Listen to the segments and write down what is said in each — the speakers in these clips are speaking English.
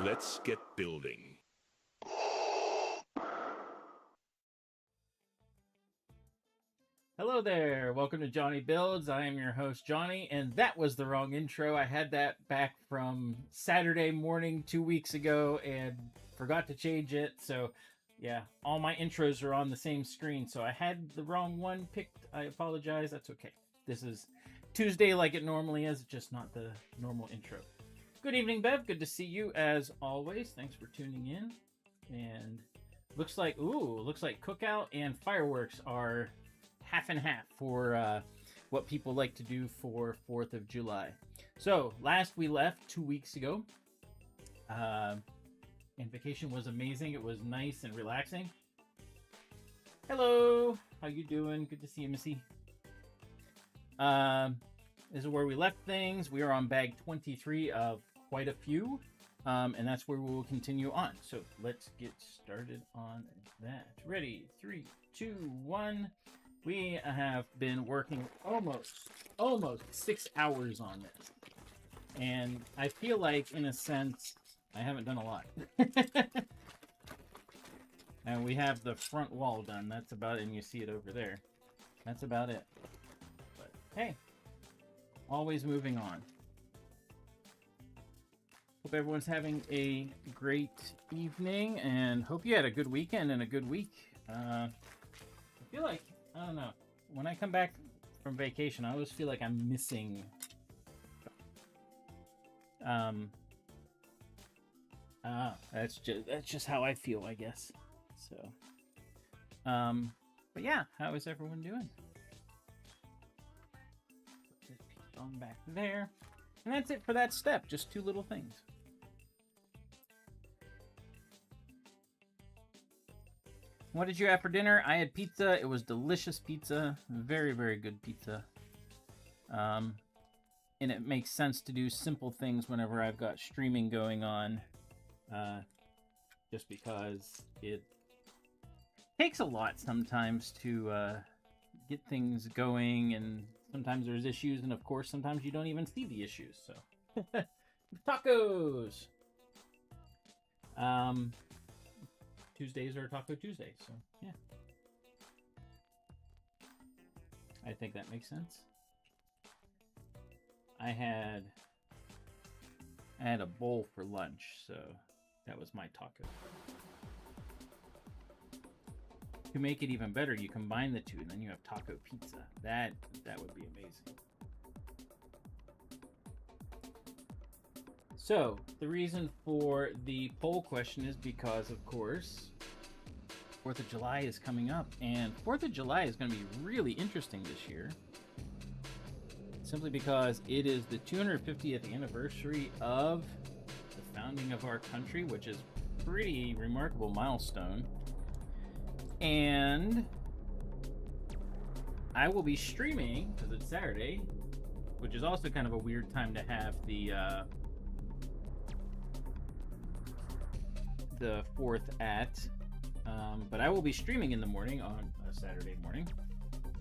Let's get building. Hello there, welcome to JonnyBuildz. I am your host, Johnny, and that was the wrong intro. I had that back from Saturday morning 2 weeks ago and forgot to change it. So, yeah, all my intros are on the same screen. So I had the wrong one picked. I apologize. That's okay. This is Tuesday like it normally is, just not the normal intro. Good evening, Bev. Good to see you as always. Thanks for tuning in. And looks like cookout and fireworks are half and half for what people like to do for 4th of July. So last we left 2 weeks ago, and vacation was amazing. It was nice and relaxing. Hello, how you doing? Good to see you, Missy. This is where we left things. We are on bag 23 of quite a few, and that's where we will continue on. So let's get started on that. Ready? 3, 2, 1. We have been working almost 6 hours on this, and I feel like, in a sense, I haven't done a lot. And we have the front wall done. That's about it, and you see it over there. That's about it. But hey, always moving on. Hope everyone's having a great evening, and hope you had a good weekend and a good week. I feel like, I don't know, when I come back from vacation, I always feel like I'm missing that's just how I feel, I guess. So But yeah, how is everyone doing? Put this piece on back there. And that's it for that step. Just 2 little things. What did you have for dinner? I had pizza. It was delicious pizza. Very, very good pizza. And it makes sense to do simple things whenever I've got streaming going on. Just because it takes a lot sometimes to get things going, and sometimes there's issues, and of course sometimes you don't even see the issues. So tacos. Tuesdays are Taco Tuesday, so yeah, I think that makes sense. I had a bowl for lunch, so that was my taco. To make it even better, you combine the 2, and then you have taco pizza. That would be amazing. So, the reason for the poll question is because, of course, 4th of July is coming up, and 4th of July is going to be really interesting this year. Simply because it is the 250th anniversary of the founding of our country, which is a pretty remarkable milestone. And I will be streaming, because it's Saturday, which is also kind of a weird time to have the 4th at, but I will be streaming in the morning on a Saturday morning,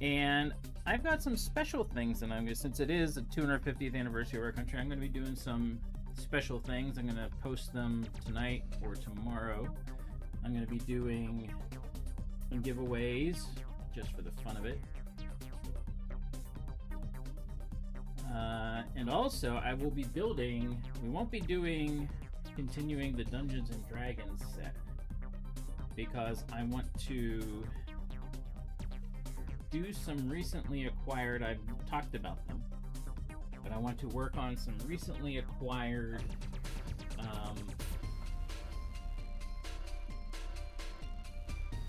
and I've got some special things, and since it is the 250th anniversary of our country, I'm going to be doing some special things. I'm going to post them tonight or tomorrow. I'm going to be doing some giveaways just for the fun of it, and also I will be building. We won't be continuing the Dungeons and Dragons set, because I want to do some recently acquired, I've talked about them, but I want to work on some recently acquired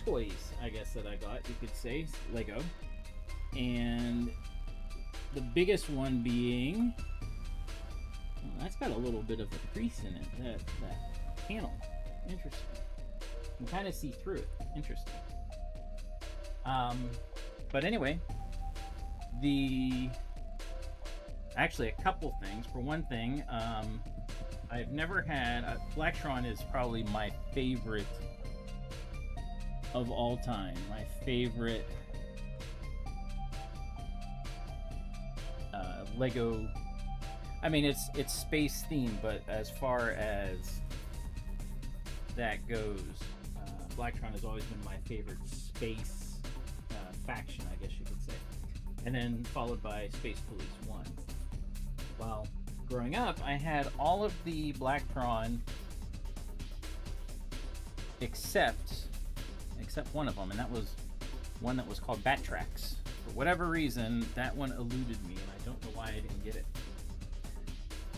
toys, I guess, that I got, you could say, Lego. And the biggest one being, well, that's got a little bit of a crease in it, that panel. Interesting. You can kind of see through it. Interesting. But anyway, actually a couple things. For one thing, I've never had, Blacktron is probably my favorite of all time. My favorite Lego. I mean, it's space themed, but as far as that goes, Blacktron has always been my favorite space faction, I guess you could say. And then followed by Space Police 1. Well, growing up, I had all of the Blacktron except one of them, and that was one that was called Batrax. For whatever reason, that one eluded me, and I don't know why I didn't get it.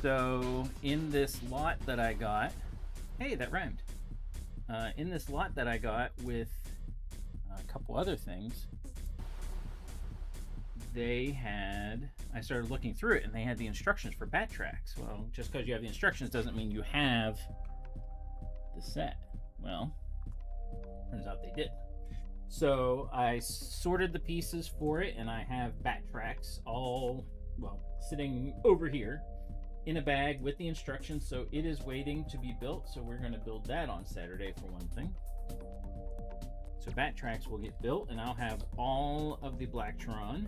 So, in this lot that I got, hey, that rhymed. In this lot that I got with a couple other things, I started looking through it, and they had the instructions for Batrax. Well, just because you have the instructions doesn't mean you have the set. Well, turns out they did. So I sorted the pieces for it, and I have Batrax all, well, sitting over here in a bag with the instructions. So it is waiting to be built. So we're going to build that on Saturday for one thing. So Batrax will get built, and I'll have all of the Blacktron.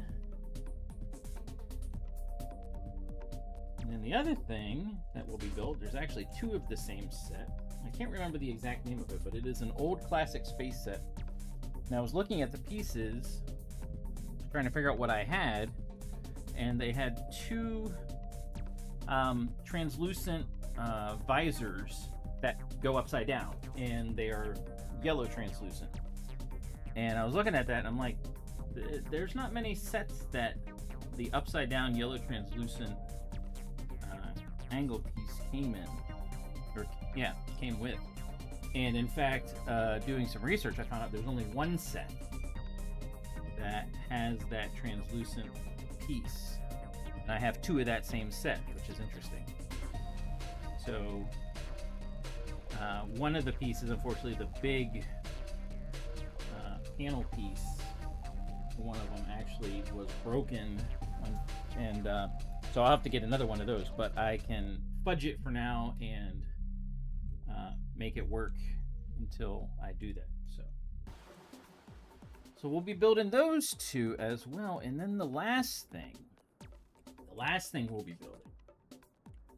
And then the other thing that will be built, there's actually 2 of the same set. I can't remember the exact name of it, but it is an old classic space set. Now I was looking at the pieces, trying to figure out what I had, and they had 2 translucent visors that go upside down, and they are yellow translucent. And I was looking at that, and I'm like, there's not many sets that the upside down yellow translucent angle piece came with. And in fact, doing some research, I found out there's only one set that has that translucent piece. And I have 2 of that same set, which is interesting. So one of the pieces, unfortunately, the big panel piece, one of them actually was broken, and so I'll have to get another one of those, but I can fudge it for now and make it work until I do that. So we'll be building those 2 as well. And then the last thing we'll be building.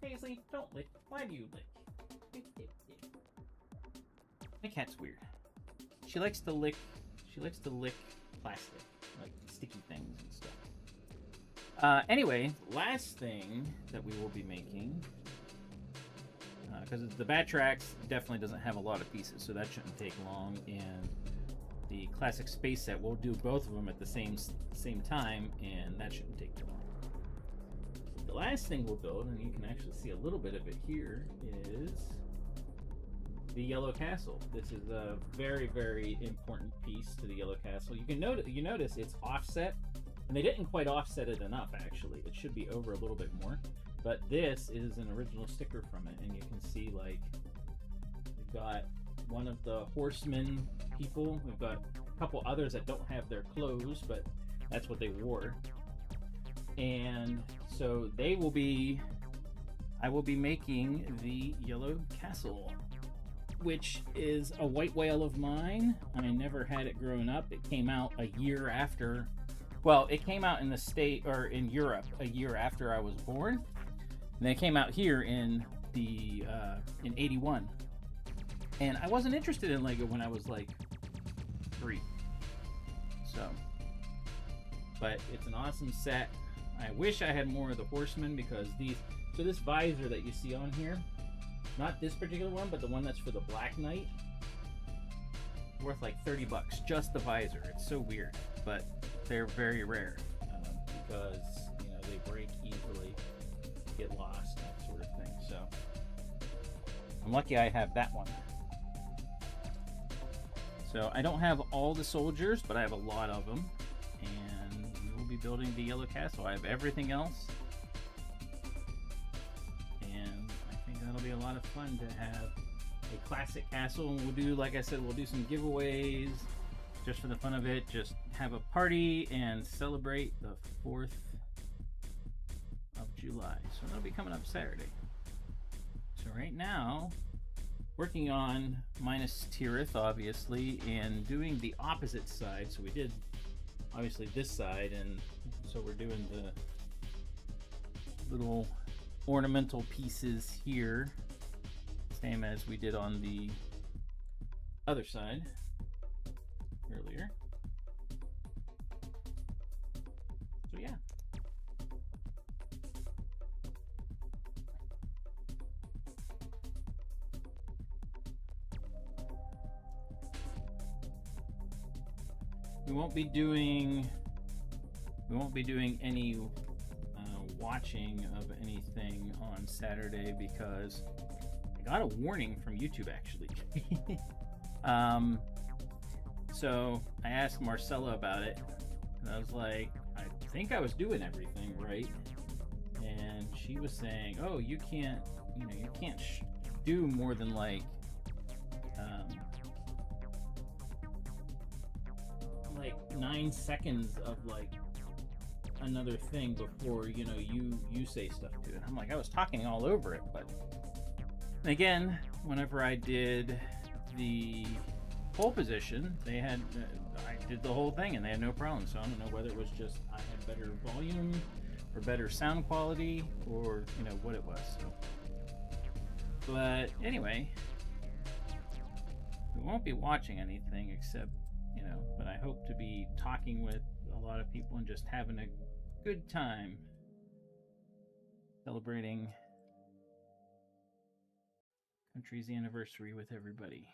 Paisley, don't lick. Why do you lick? My cat's weird. She likes to lick plastic, like sticky things and stuff. Anyway, last thing that we will be making, because the Batrax definitely doesn't have a lot of pieces, so that shouldn't take long. And the classic space set, we'll do both of them at the same time, and that shouldn't take too long. The last thing we'll build, and you can actually see a little bit of it here, is the Yellow Castle. This is a very, very important piece to the Yellow Castle. You notice it's offset, and they didn't quite offset it enough, actually. It should be over a little bit more. But this is an original sticker from it, and you can see, like, we've got one of the horsemen people. We've got a couple others that don't have their clothes, but that's what they wore. And so I will be making the Yellow Castle, which is a white whale of mine. I never had it growing up. It came out a year after. Well, it came out in the State or in Europe a year after I was born. And it came out here in 81. And I wasn't interested in Lego when I was like 3. So, but it's an awesome set. I wish I had more of the horsemen, because this visor that you see on here, not this particular one, but the one that's for the Black Knight, worth like $30, just the visor. It's so weird, but they're very rare, because they break easily, get lost, that sort of thing. So I'm lucky I have that one. So I don't have all the soldiers, but I have a lot of them, and we will be building the Yellow Castle. I have everything else, and I think that'll be a lot of fun to have a classic castle. And we'll do, like I said, we'll do some giveaways just for the fun of it. Just have a party and celebrate the 4th of July. So that'll be coming up Saturday. So right now, working on Minas Tirith, obviously, and doing the opposite side. So we did, obviously, this side, and so we're doing the little ornamental pieces here, same as we did on the other side earlier. So yeah. We won't be doing any watching of anything on Saturday, because I got a warning from YouTube, actually. So I asked Marcella about it, and I was like, I think I was doing everything right, and she was saying, oh, you can't do more than like 9 seconds of like another thing before you say stuff to it. I'm like, I was talking all over it. But again, whenever I did the pole position, they had I did the whole thing and they had no problem. So I don't know whether it was just I had better volume or better sound quality, or what it was. So, but anyway, we won't be watching anything except but I hope to be talking with a lot of people and just having a good time celebrating country's anniversary with everybody.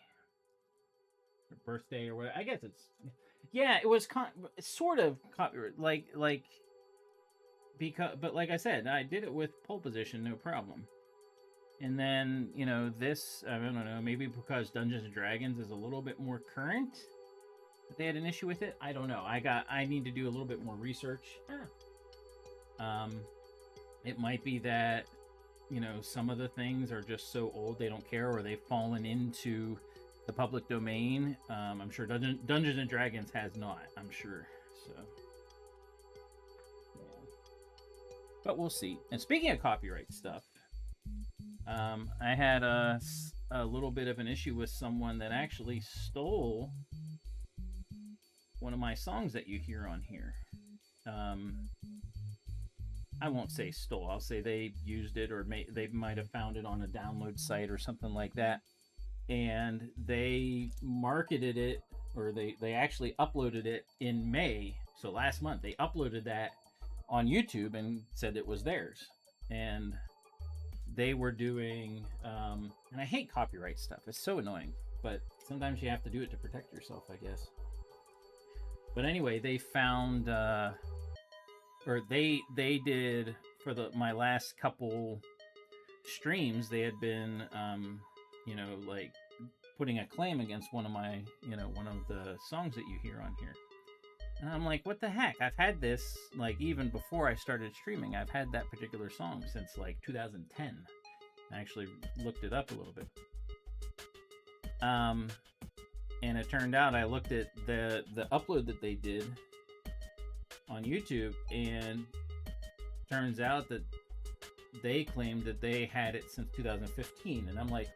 Or birthday or whatever. I guess it was sort of because, but like I said, I did it with pole position, no problem. And then, you know, this, I don't know, maybe because Dungeons and Dragons is a little bit more current, that they had an issue with it. I don't know. I need to do a little bit more research. It might be that, you know, some of the things are just so old they don't care, or they've fallen into the public domain. I'm sure Dungeons and Dragons has not, I'm sure. So, yeah. But we'll see. And speaking of copyright stuff, I had a little bit of an issue with someone that actually stole one of my songs that you hear on here. I won't say stole. I'll say they used it, or they might have found it on a download site or something like that. And they marketed it, or they actually uploaded it in May. So last month, they uploaded that on YouTube and said it was theirs. And they were doing, and I hate copyright stuff. It's so annoying. But sometimes you have to do it to protect yourself, I guess. But anyway, they found... or they did for my last couple streams, they had been you know, like putting a claim against one of the songs that you hear on here. And I'm like, what the heck? I've had this, like, even before I started streaming, I've had that particular song since like 2010. I actually looked it up a little bit. And it turned out I looked at the upload that they did on YouTube, and turns out that they claimed that they had it since 2015, and I'm like,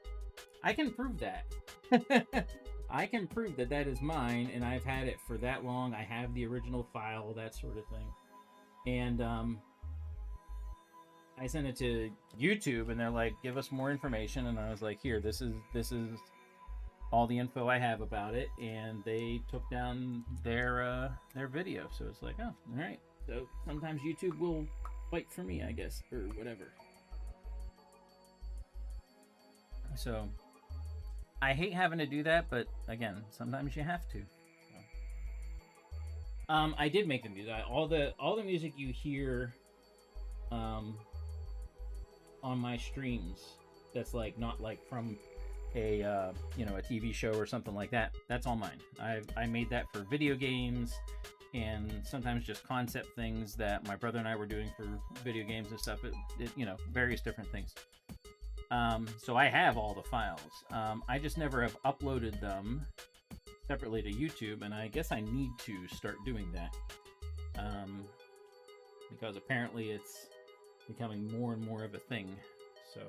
I can prove that. I can prove that that is mine, and I've had it for that long. I have the original file, that sort of thing. And I sent it to YouTube, and they're like, give us more information. And I was like, here, this is all the info I have about it. And they took down their video. So it's like, oh, all right. So sometimes YouTube will fight for me, I guess, or whatever. So I hate having to do that, but again, sometimes you have to. I did make the music. All the music you hear on my streams, that's like not like from a a TV show or something like that. That's all mine. I made that for video games, and sometimes just concept things that my brother and I were doing for video games and stuff. It various different things. So I have all the files. I just never have uploaded them separately to YouTube, and I guess I need to start doing that. Because apparently it's becoming more and more of a thing. So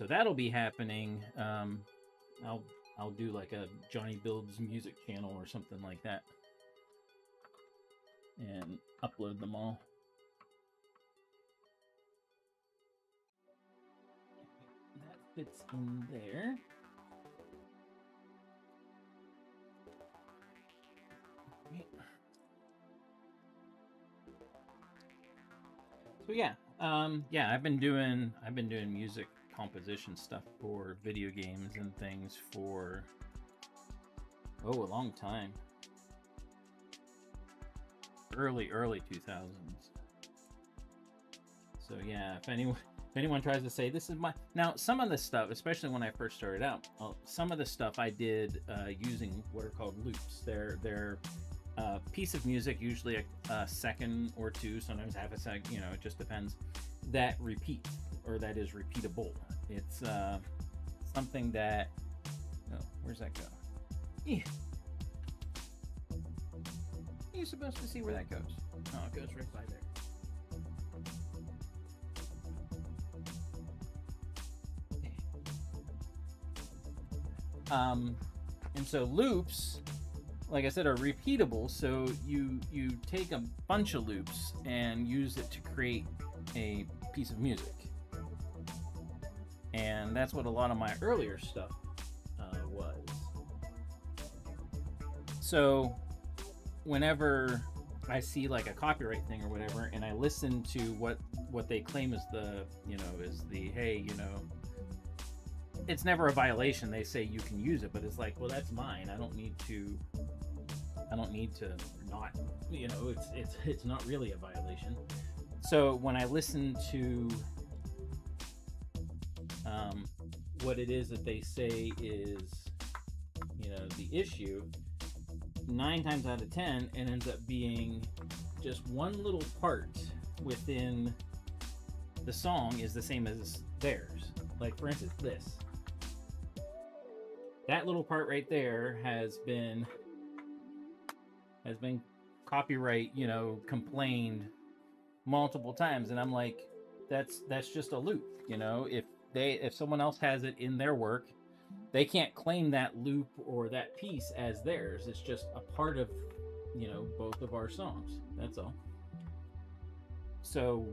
that'll be happening. I'll do like a JonnyBuildz music channel or something like that, and upload them all. That fits in there. So yeah, I've been doing music composition stuff for video games and things for a long time. Early 2000s. So yeah, if anyone tries to say this is my... Now, some of this stuff, especially when I first started out, some of the stuff I did using what are called loops. They're a piece of music, usually a second or two, sometimes half a second, it just depends, that repeat, or that is repeatable. It's something that... Oh, where's that go? Yeah. You're supposed to see where that goes. Oh, it goes right by there. And so loops, like I said, are repeatable. So you take a bunch of loops and use it to create a piece of music. And that's what a lot of my earlier stuff was. So whenever I see like a copyright thing or whatever, and I listen to what they claim is hey, it's never a violation. They say you can use it, but it's like, well, that's mine. I don't need to not, it's not really a violation. So when I listen to what it is that they say is, the issue, 9 times out of 10, it ends up being just one little part within the song is the same as theirs. Like, for instance, this. That little part right there has been copyright, complained multiple times, and I'm like, that's just a loop, if someone else has it in their work, they can't claim that loop or that piece as theirs. It's just a part of, both of our songs. That's all. So,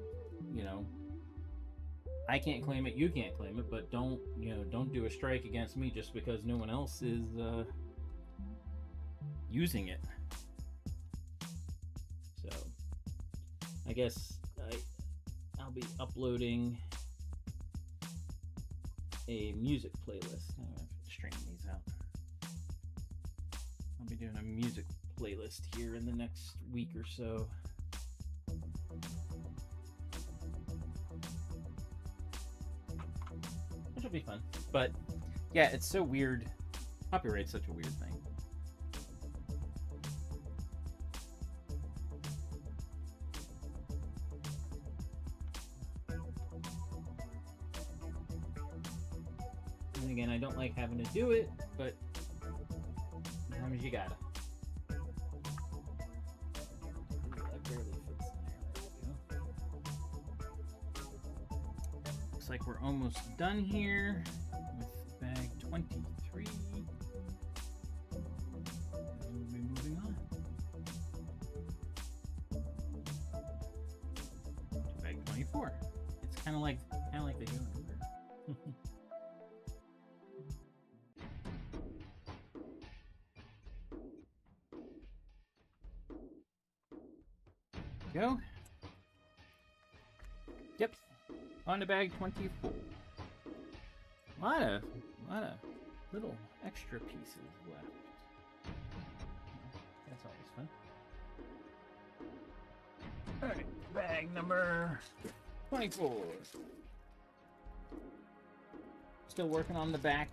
I can't claim it, you can't claim it, but don't do a strike against me just because no one else is using it. So, I guess I'll be uploading a music playlist. I'm gonna straighten these out. I'll be doing a music playlist here in the next week or so. Which will be fun. But yeah, it's so weird. Copyright's such a weird thing. And again, I don't like having to do it, but sometimes you gotta. That barely fits in there. Looks like we're almost done here with bag 23. We'll be moving on to bag 24. It's kind of like the human. Go. Yep. On to bag 24. A lot of little extra pieces left. That's always fun. Alright, bag number 24. Still working on the back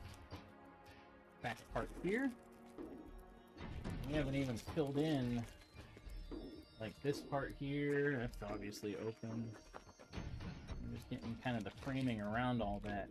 part here. We haven't even filled in like this part here. That's obviously open. I'm just getting kind of the framing around all that.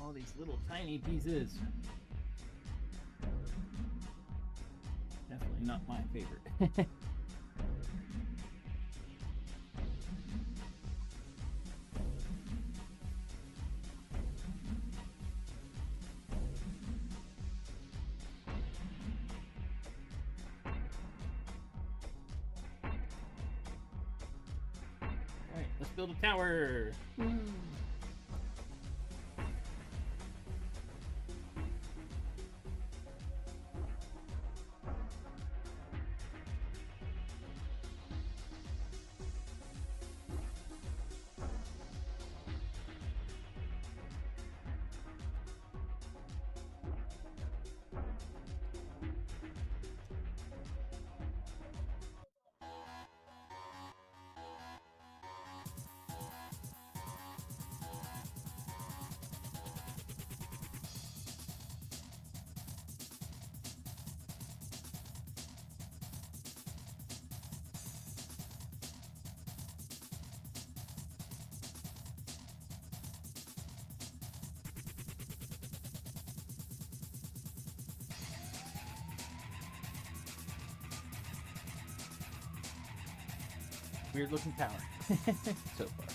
All these little tiny pieces. Definitely not my favorite. Alright, let's build a tower. Weird looking tower so far.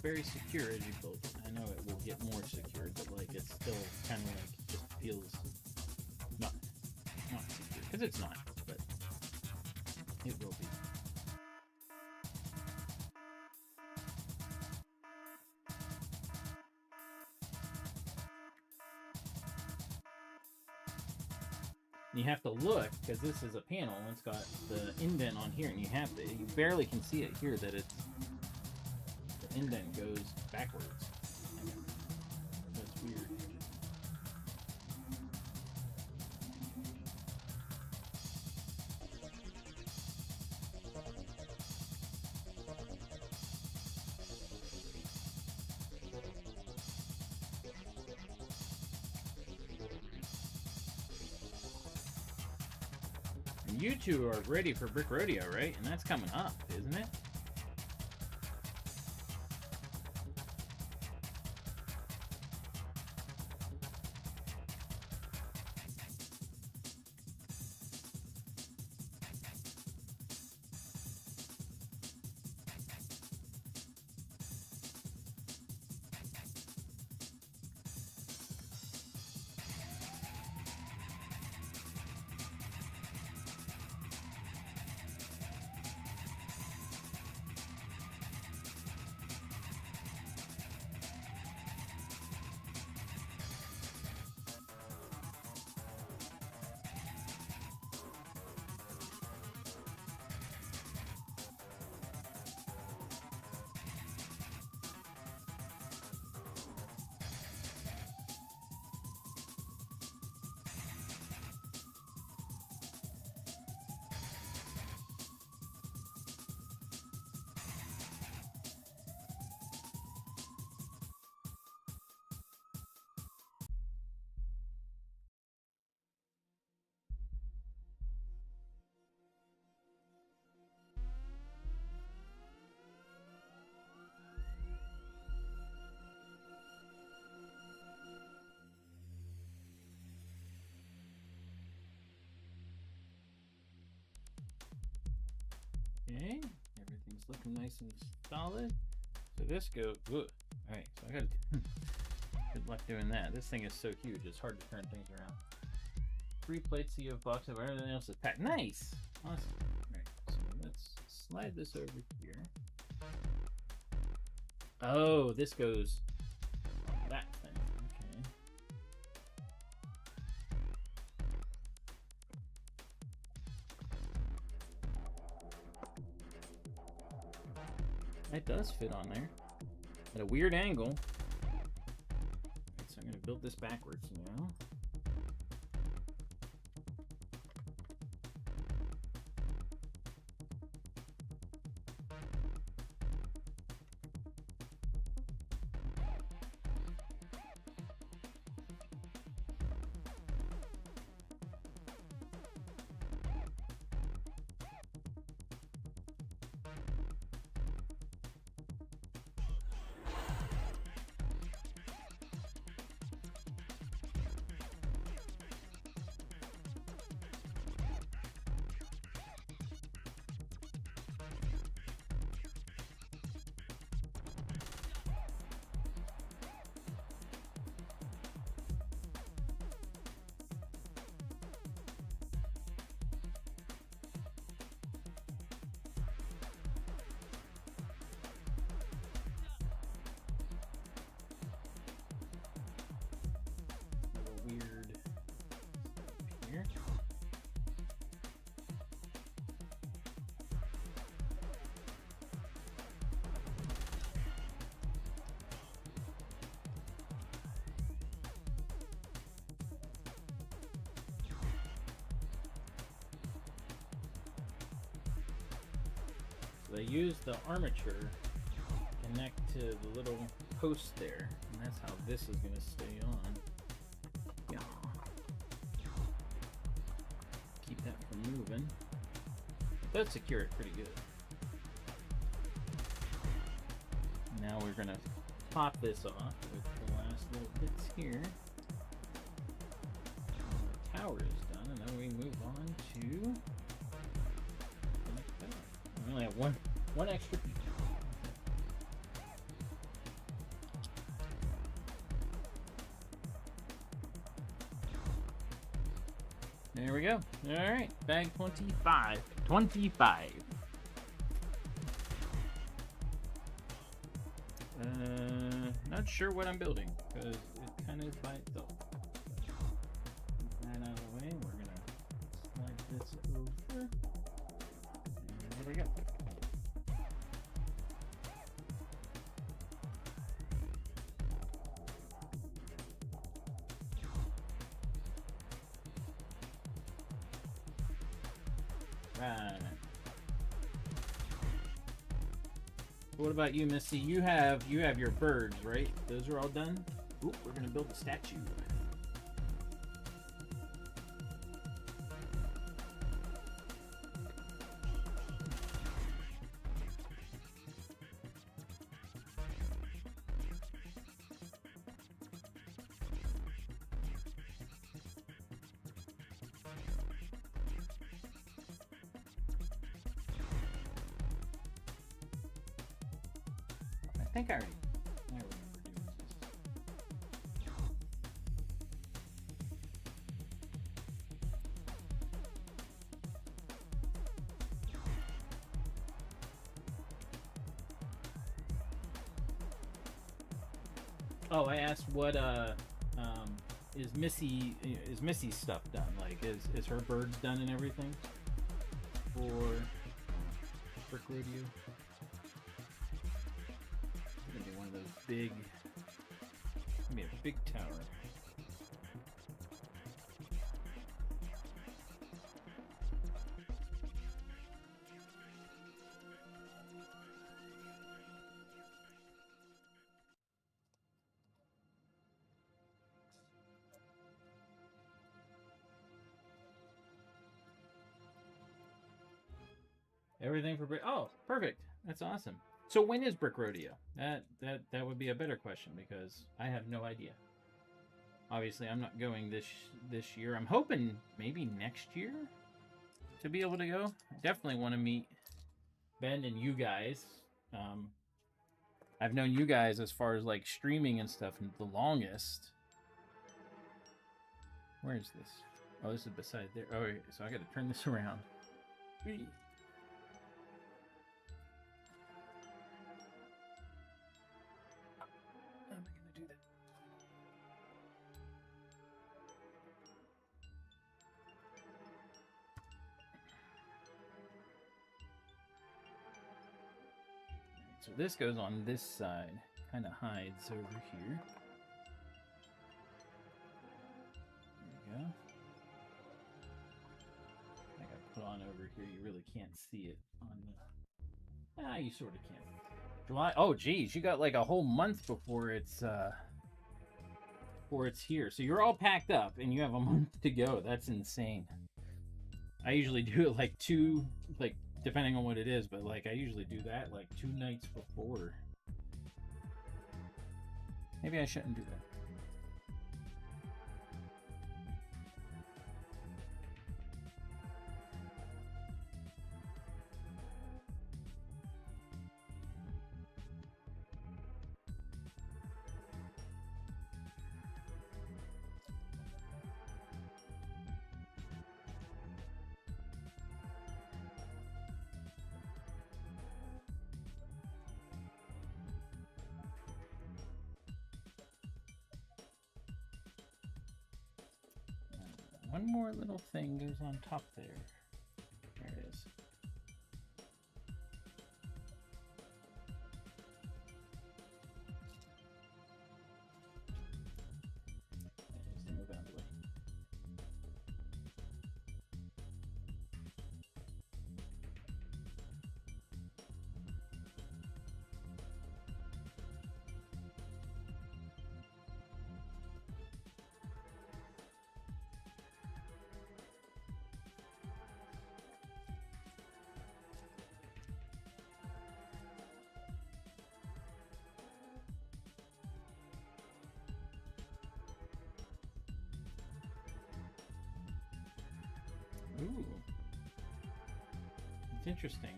very secure as you build it. I know it will get more secure, but like it's still kind of like just feels not secure because it's not, but it will be. You have to look because this is a panel and it's got the indent on here, and you barely can see it here that it's the indent goes backwards. That's weird. You two are ready for Brick Rodeo, right? And that's coming up, isn't it? Okay, everything's looking nice and solid. So this goes good. All right, so I got good luck doing that. This thing is so huge; it's hard to turn things around. 3 plates, so you have box of everything else is packed. Nice, awesome. All right, so let's slide this over here. Oh, this goes that thing. Okay. It does fit on there at a weird angle. Right, so I'm going to build this backwards now. Weird here. So they use the armature to connect to the little post there, and that's how this is going to stay on. Yeah. Keep that from moving. It does secure it pretty good. Now we're going to pop this off with the last little bits here. The tower is done, and then we move on to... We only have one extra piece. There we go. All right, bag 25. 25. Not sure what I'm building because it kind of is by itself. That out of the way, we're gonna slide this over. And there we go. Right. What about you, Missy? You have your birds, right? Those are all done? Oop, we're gonna build a statue. I think I remember doing this. Oh, I asked what is Missy's stuff done? Like is her birds done and everything for Brick Radio? One of those big, maybe a big tower. Everything for Brick. Oh, perfect. That's awesome. So when is Brick Rodeo? That would be a better question because I have no idea. Obviously, I'm not going this year. I'm hoping maybe next year to be able to go. I definitely want to meet Ben and you guys. I've known you guys as far as like streaming and stuff the longest. Where is this? Oh, this is beside there. Oh, so I got to turn this around. So this goes on this side, kind of hides over here. There we go. I got put on over here. You really can't see it on the. You sort of can. July. Oh, geez, you got like a whole month before it's here. So you're all packed up, and you have a month to go. That's insane. I usually do it like depending on what it is, but like I usually do that like 2 nights before. Maybe I shouldn't do that. One more little thing goes on top there. There it is. Just move out of the way. Ooh. It's interesting.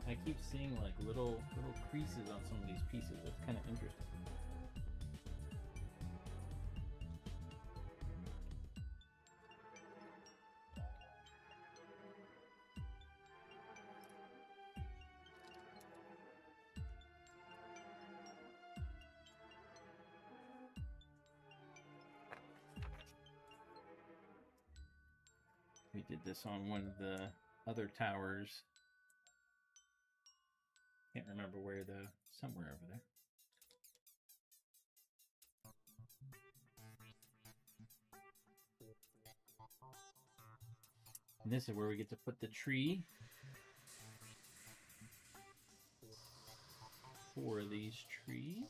I keep seeing like little creases on some of these pieces. That's kind of interesting. did this on one of the other towers. Can't remember where though. Somewhere over there. And this is where we get to put the tree. 4 of these trees.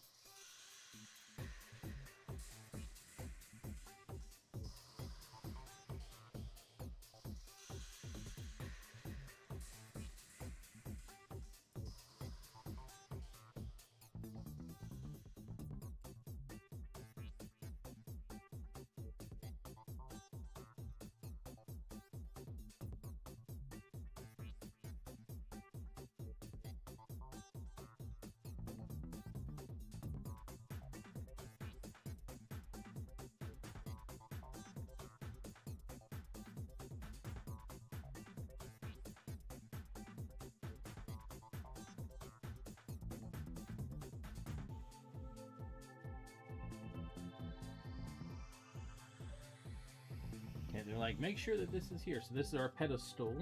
Okay, they're like, make sure that this is here. So this is our pedestal.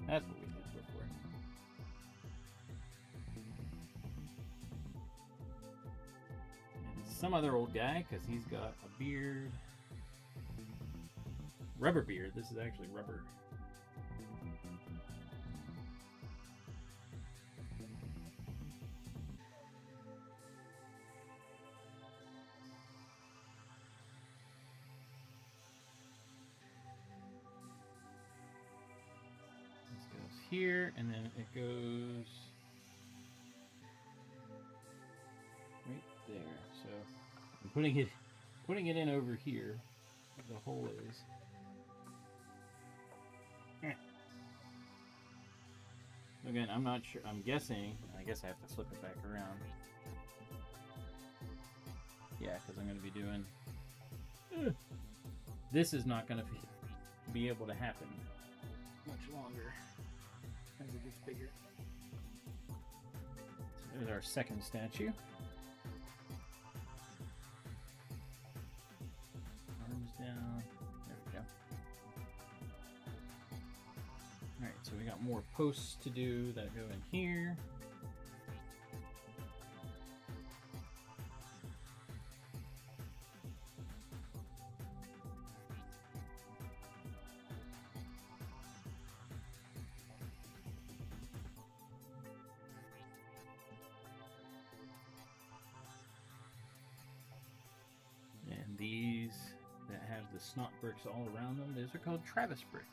That's what we did before. And some other old guy, because he's got a beard. Rubber beard. This is actually rubber. Here, and then it goes right there. So I'm putting it in over here where the hole is. Again, I'm not sure. I'm guessing. I guess I have to flip it back around. Yeah, because I'm going to be doing. This is not going to be able to happen much longer as it gets bigger. So there's our second statue. Arms down. There we go. Alright, so we got more posts to do that go in here. And these that have the snot bricks all around them, those are called Travis bricks.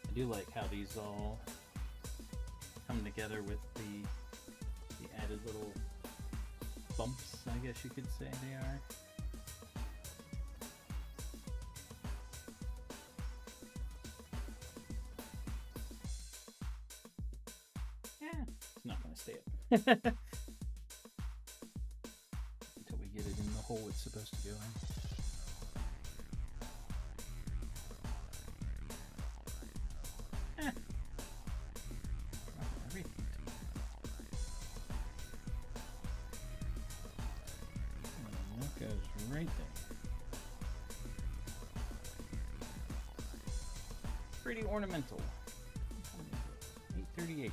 I do like how these all come together with the added little bumps, I guess you could say they are. Yeah, it's not going to stay up. Until we get it in the hole it's supposed to go in. Goes right there. pretty ornamental. 838.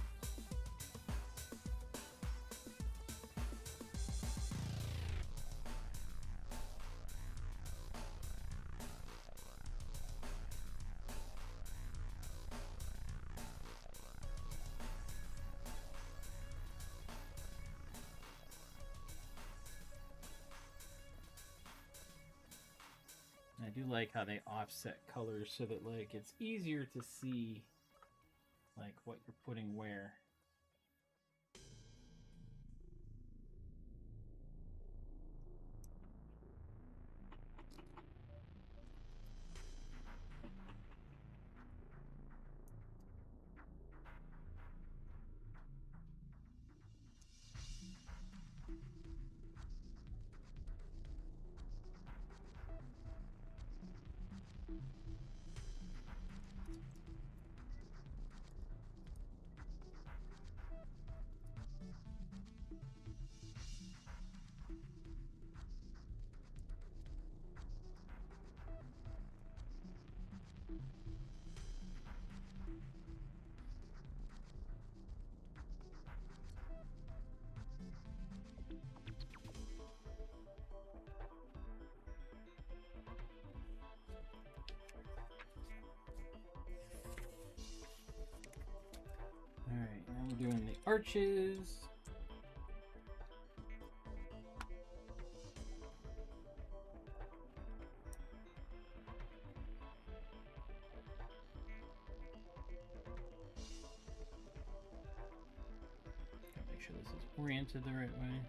I do like how they offset colors so that like it's easier to see like what you're putting where. Alright, now we're doing the arches. Gotta make sure this is oriented the right way.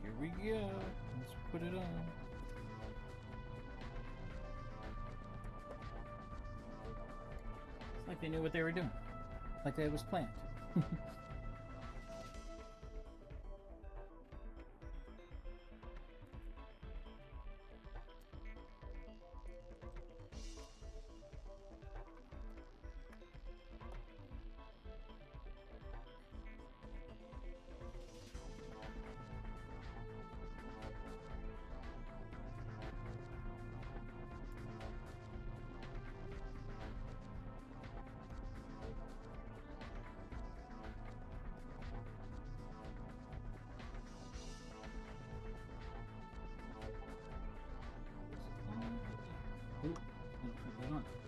Here we go. Let's put it on. It's like they knew what they were doing. Like it was planned.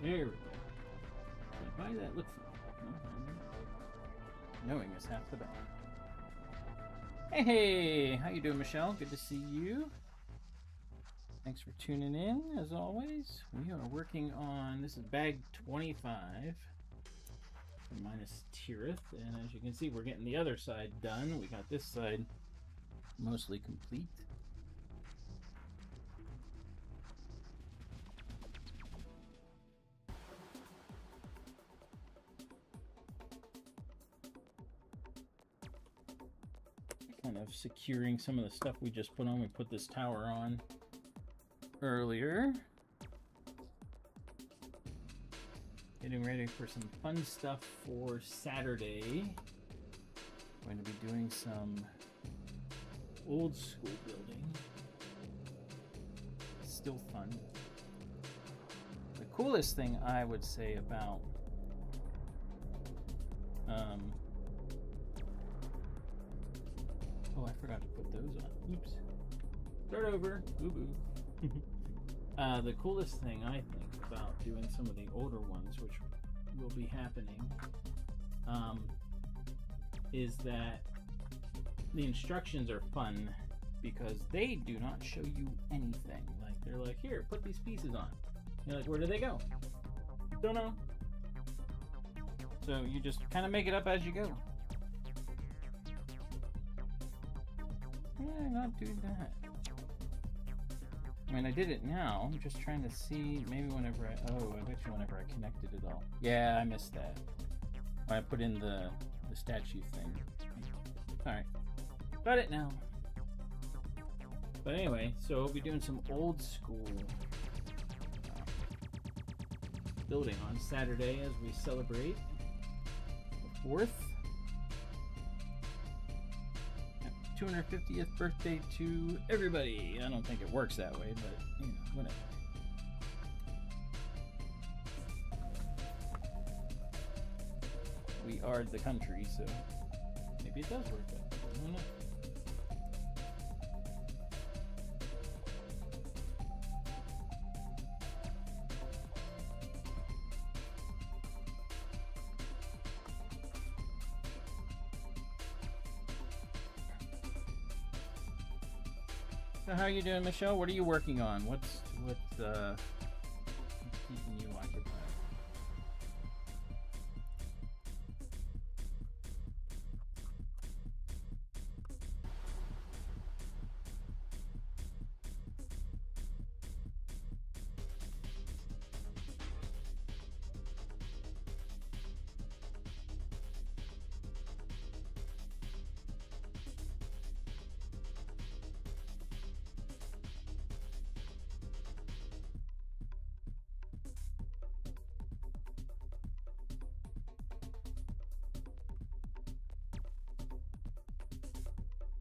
There we go. Why that looks knowing is half the battle. Hey, how you doing, Michelle? Good to see you. Thanks for tuning in, as always. We are working on, this is bag 25 for Minas Tirith, and as you can see, we're getting the other side done. We got this side mostly complete. Kind of securing some of the stuff we just put on. We put this tower on earlier. Getting ready for some fun stuff for Saturday. Going to be doing some old school building. Still fun. The coolest thing I would say about oh, I forgot to put those on. Oops. Start over. Boo-boo. The coolest thing I think about doing some of the older ones, which will be happening, is that the instructions are fun because they do not show you anything. Like, they're like, here, put these pieces on. You're like, where do they go? Don't know. So you just kind of make it up as you go. Yeah, not do that. I mean, I did it now. I'm just trying to see, maybe whenever I bet you whenever I connected it all. Yeah, I missed that. When I put in the statue thing. Alright. Got it now. But anyway, so we'll be doing some old school building on Saturday as we celebrate the 4th. 250th birthday to everybody. I don't think it works that way, but you know, whatever. We are the country, so maybe it does work that way. I don't know. So how are you doing, Michelle? What are you working on? What's keeping you occupied?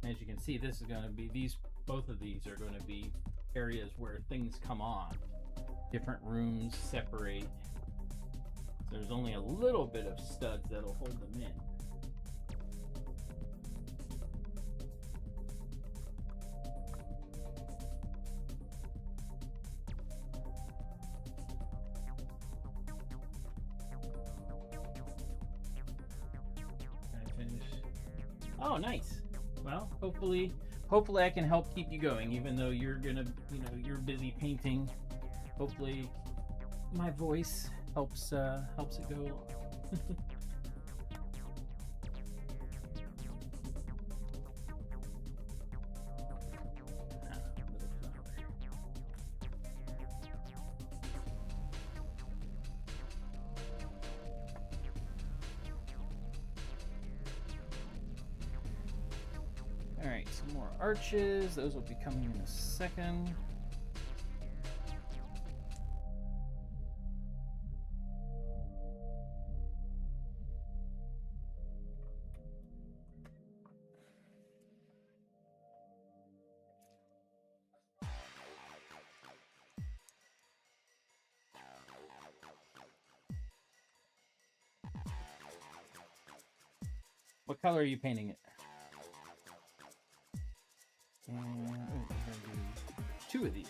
As you can see, this is going to be both of these are going to be areas where things come on. Different rooms separate. So there's only a little bit of studs that'll hold them in. Can I finish? Oh, nice. Well, hopefully I can help keep you going, even though you're you're busy painting. Hopefully my voice helps it go along. Alright, some more arches. Those will be coming in a second. What color are you painting it? And we're gonna do 2 of these.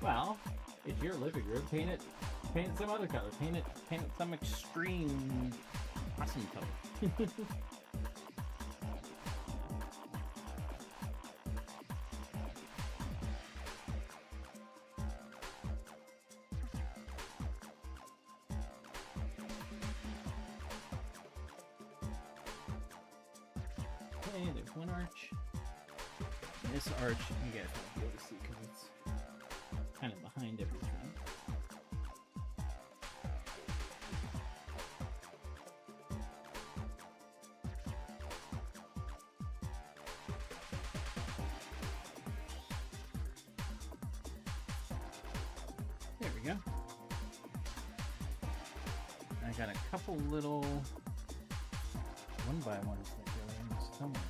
Well, it's your living room. Paint it some other color. Paint it some extreme awesome color. Okay, there's one arch. And this arch, you guys won't be able to see because it's kind of behind everything. There we go. I got a couple little one by ones that go in somewhere.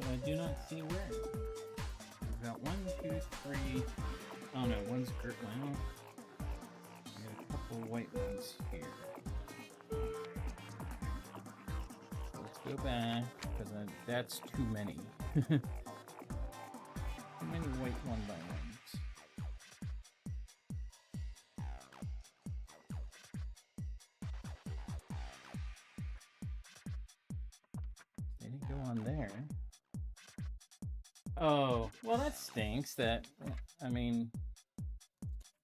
I do not see where. I've got 1, 2, 3. Oh no, one's grit. Well, I got a couple white ones here. Let's go back because that's too many. Too many white one by ones. They didn't go on there. Oh, well, that stinks. That, I mean,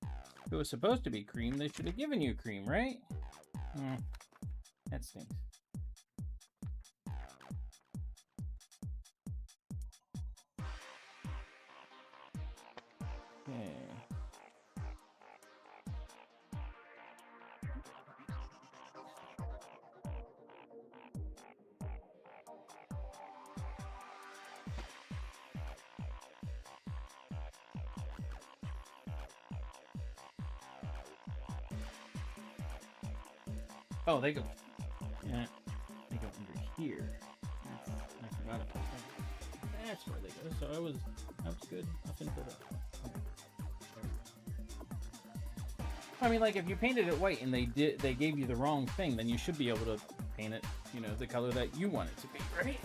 if it was supposed to be cream, they should have given you cream, right? That stinks. Okay. Oh, they go. Yeah, they go under here. I forgot about that. That's where they go. So I was good up until that. I mean, like if you painted it white and they gave you the wrong thing, then you should be able to paint it, you know, the color that you want it to be, right?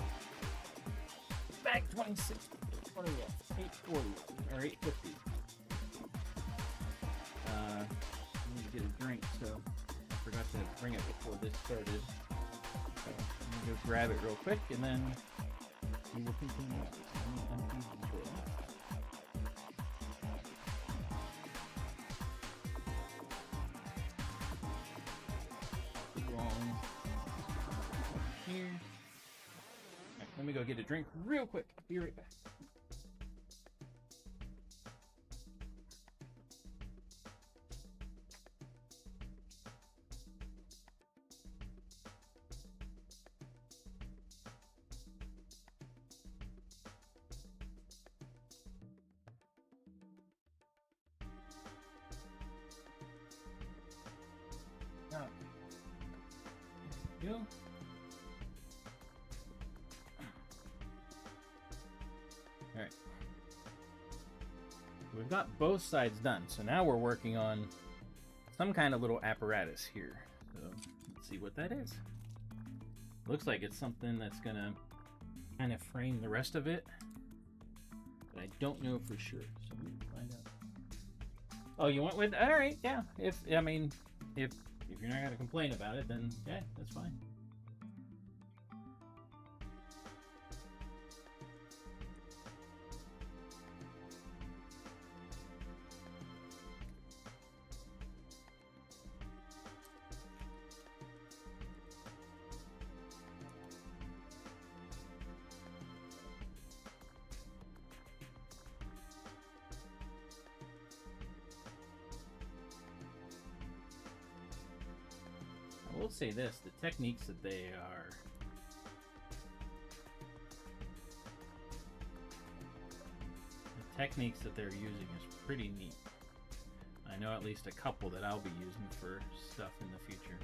Back 26. What are we at? 840 or 850. I need to get a drink, so. Forgot to bring it before this started. So I'm gonna go grab it real quick and then we will continue. Here. Right, let me go get a drink real quick. Be right back. Go. All right. We've got both sides done, so now we're working on some kind of little apparatus here. So let's see what that is. Looks like it's something that's gonna kind of frame the rest of it, but I don't know for sure. So we'll find out. Oh, you went with? All right, yeah. If you're not gonna complain about it, then yeah, that's fine. I will say this, the techniques that they're using is pretty neat. I know at least a couple that I'll be using for stuff in the future.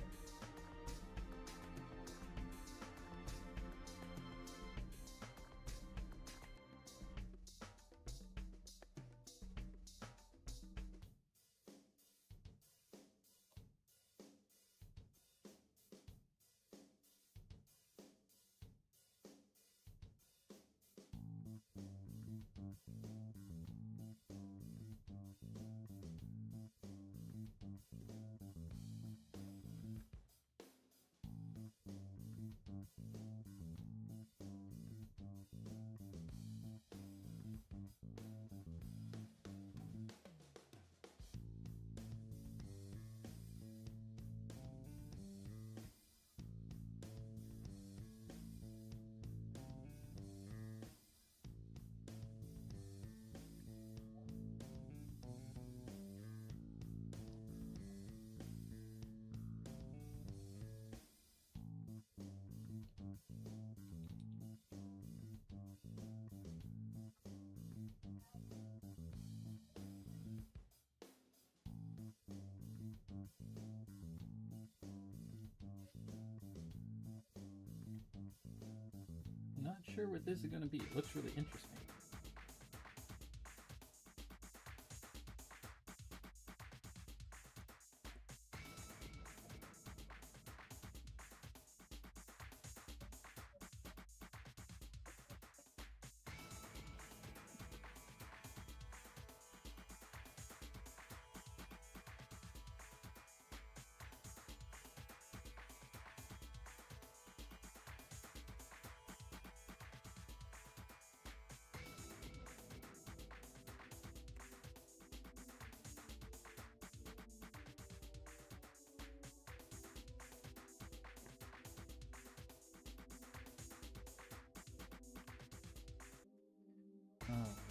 Not sure what this is going to be. It looks really interesting.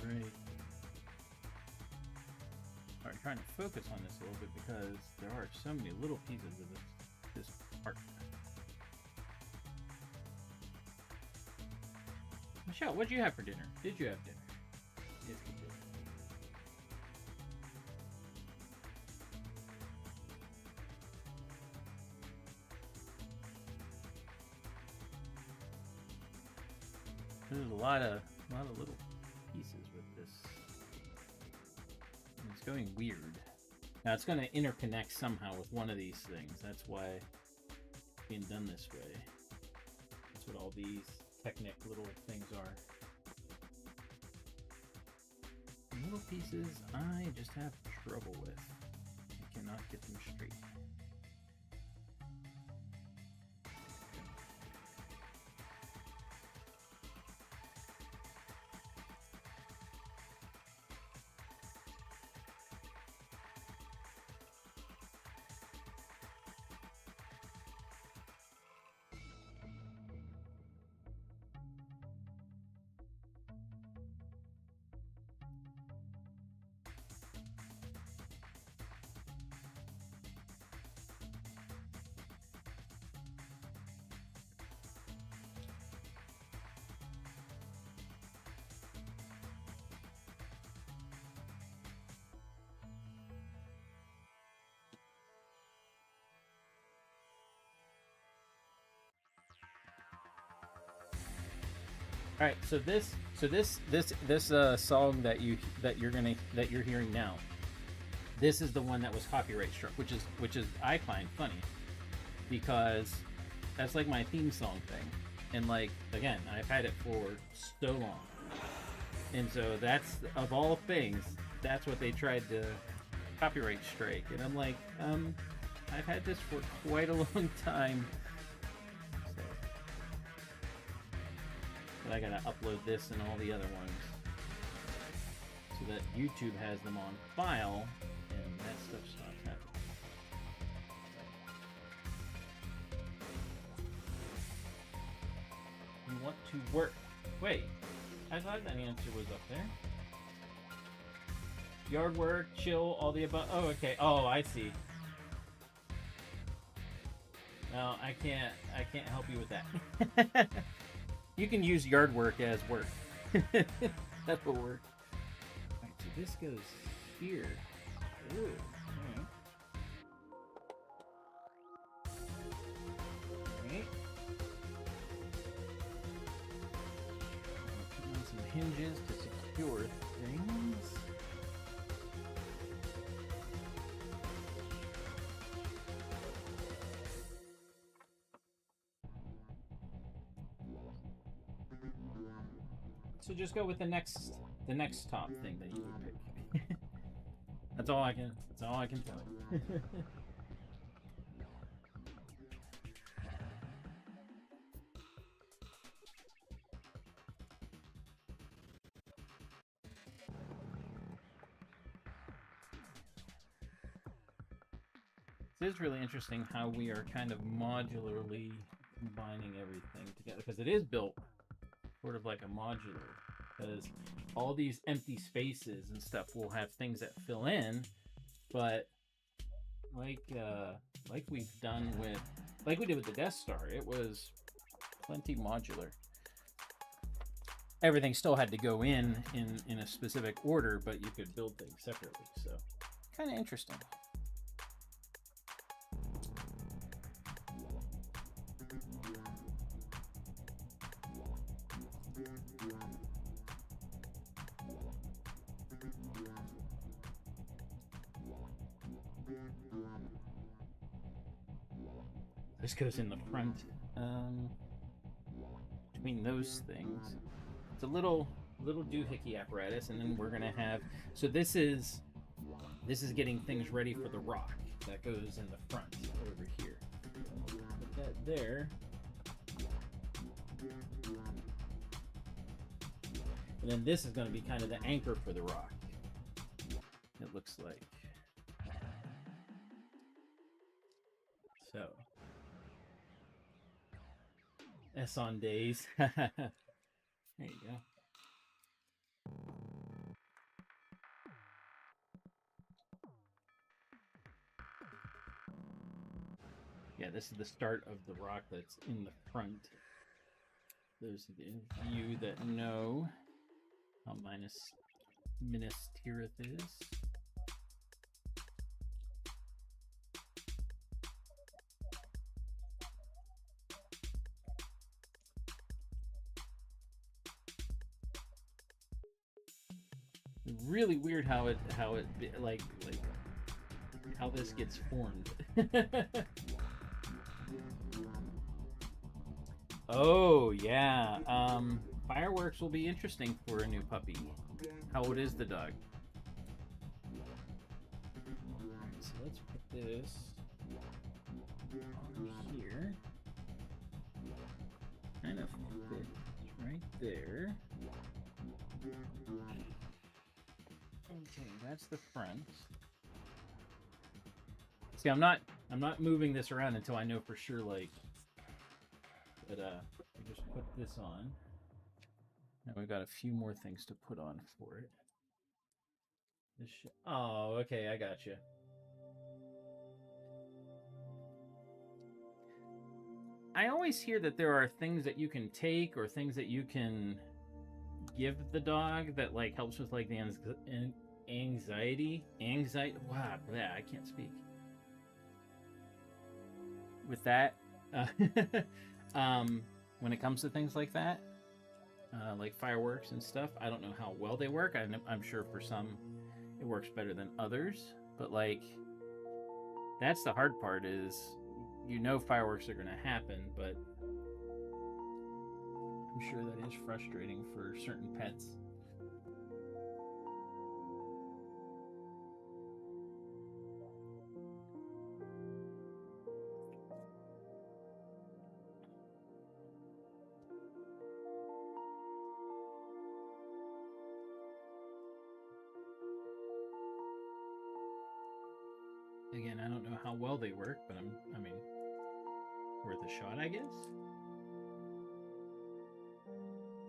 right. Alright, trying to focus on this a little bit because there are so many little pieces of this part. Michelle, what'd you have for dinner? Did you have dinner? Yes, you did. There's a lot of little pieces with this. And it's going weird. Now it's going to interconnect somehow with one of these things. That's why it's being done this way. That's what all these Technic little things are. Little pieces I just have trouble with. I cannot get them straight. All right, so this song that you're hearing now, this is the one that was copyright struck, which is I find funny because that's like my theme song thing, and like again I've had it for so long, and so that's of all things that's what they tried to copyright strike, and I'm like I've had this for quite a long time. But I gotta upload this and all the other ones so that YouTube has them on file and that stuff stops happening. You want to work? Wait, I thought that answer was up there. Yard work, chill, all the above. Oh, okay. Oh, I see. No, I can't help you with that. You can use yard work as work. That will work. Alright, so this goes here. Ooh. Alright. Alright. Put on some hinges to secure things. So just go with the next top thing that you would pick. That's all I can tell you. It is really interesting how we are kind of modularly combining everything together because it is built sort of like a modular, because all these empty spaces and stuff will have things that fill in, but like we've done with, like we did with the Death Star, it was plenty modular. Everything still had to go in a specific order, but you could build things separately, so kind of interesting. This goes in the front, between those things. It's a little doohickey apparatus, and then we're gonna have. So this is getting things ready for the rock that goes in the front over here. Put that there, and then this is going to be kind of the anchor for the rock. It looks like. So. S on days. There you go. Yeah, this is the start of the rock that's in the front. Those of you that know how Minas Tirith is. Really weird how how this gets formed. Oh yeah, fireworks will be interesting for a new puppy. How old is the dog? Alright, so let's put this on here. Kind of fit right there. Okay, that's the front. See, I'm not moving this around until I know for sure, like, that I just put this on. Now we've got a few more things to put on for it. This oh, okay, I got you. I always hear that there are things that you can take or things that you can give the dog that like helps with like the anxiety. Wow, yeah, I can't speak. With that, when it comes to things like that, like fireworks and stuff, I don't know how well they work. I'm sure for some it works better than others, but like that's the hard part is you know fireworks are going to happen, but I'm sure that is frustrating for certain pets. Again, I don't know how well they work, but I mean, worth a shot, I guess.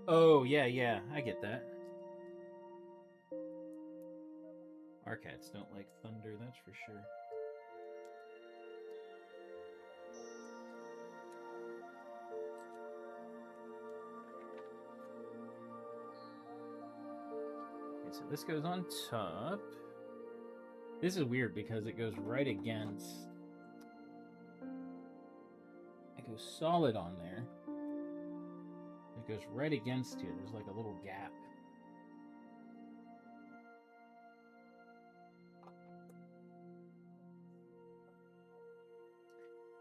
Oh, yeah, I get that. Our cats don't like thunder, that's for sure. Okay, so this goes on top. This is weird because it goes right against. It goes solid on there. It goes right against here. There's like a little gap.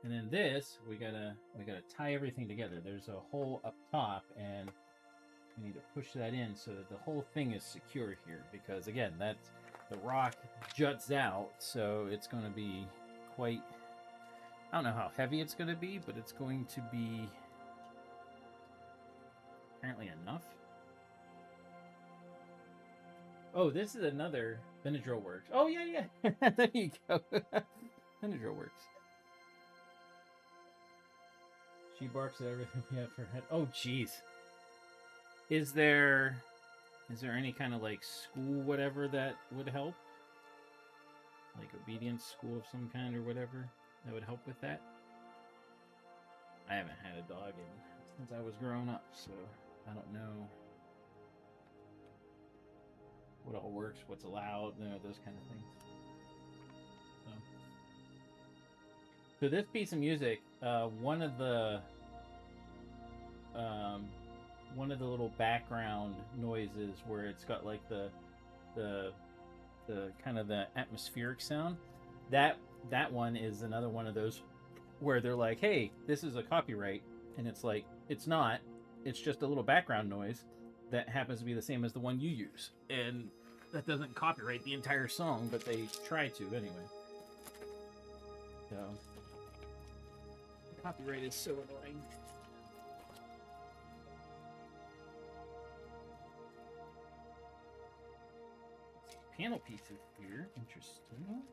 And then this, we gotta tie everything together. There's a hole up top, and we need to push that in so that the whole thing is secure here. Because again, that's the rock juts out, so it's going to be quite. I don't know how heavy it's going to be, but it's going to be apparently enough. Oh, this is another Benadryl works. Oh yeah. There you go. Benadryl works. She barks at everything we have for her head. Oh jeez. Is there any kind of like school whatever that would help? Like obedience school of some kind or whatever that would help with that? I haven't had a dog since I was growing up, so I don't know what all works, what's allowed, those kind of things. So this piece of music, one of the little background noises where it's got like the kind of the atmospheric sound, that one is another one of those where they're like, hey, this is a copyright, and it's like, it's not, it's just a little background noise that happens to be the same as the one you use, and that doesn't copyright the entire song, but they try to anyway. So copyright is so annoying. Panel pieces here. Interesting.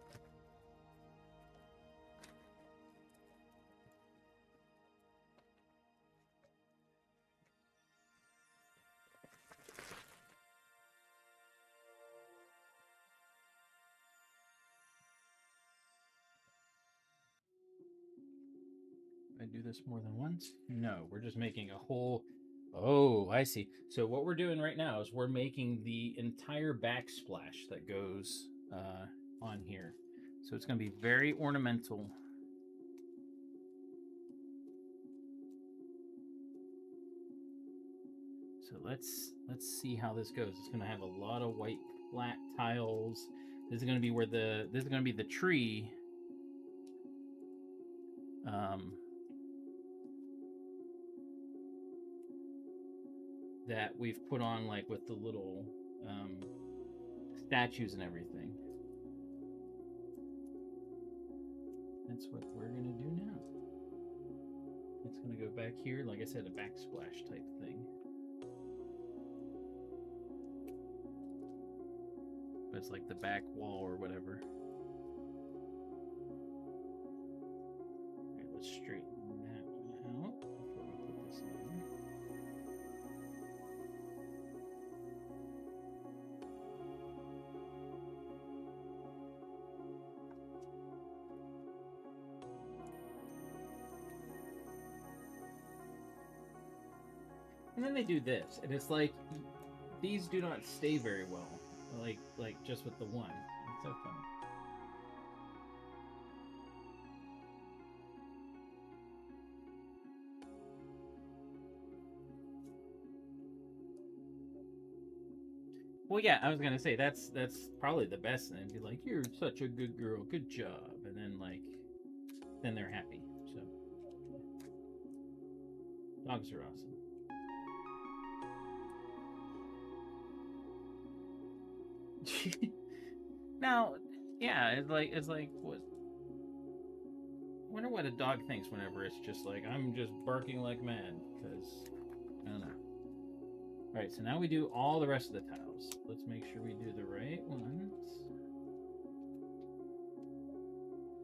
do this more than once? No, we're just making a whole... Oh, I see. So what we're doing right now is we're making the entire backsplash that goes on here. So it's going to be very ornamental. So let's see how this goes. It's going to have a lot of white flat tiles. This is going to be where this is going to be the tree. That we've put on, like, with the little statues and everything. That's what we're gonna do now. It's gonna go back here, like I said, a backsplash type thing. But it's like the back wall or whatever. Alright, let's straighten that one out before we put this on. And then they do this, and it's like, these do not stay very well, like just with the one. It's so funny. Well, yeah, I was gonna say that's probably the best thing. Be like, you're such a good girl, good job, and then then they're happy. So dogs are awesome. Now, yeah, it's like what? Wonder what a dog thinks whenever it's just like, I'm just barking like mad, because I don't know. All right, so now we do all the rest of the tiles. Let's make sure we do the right ones.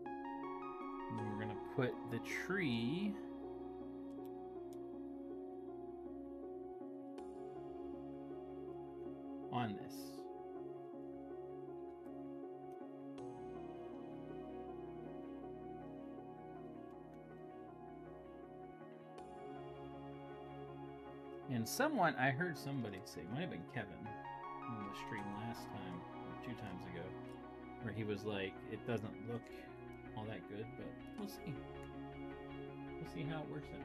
And then we're gonna put the tree on this. And someone, I heard somebody say, it might have been Kevin on the stream last time, or 2 times ago, where he was like, it doesn't look all that good, but we'll see. We'll see how it works out.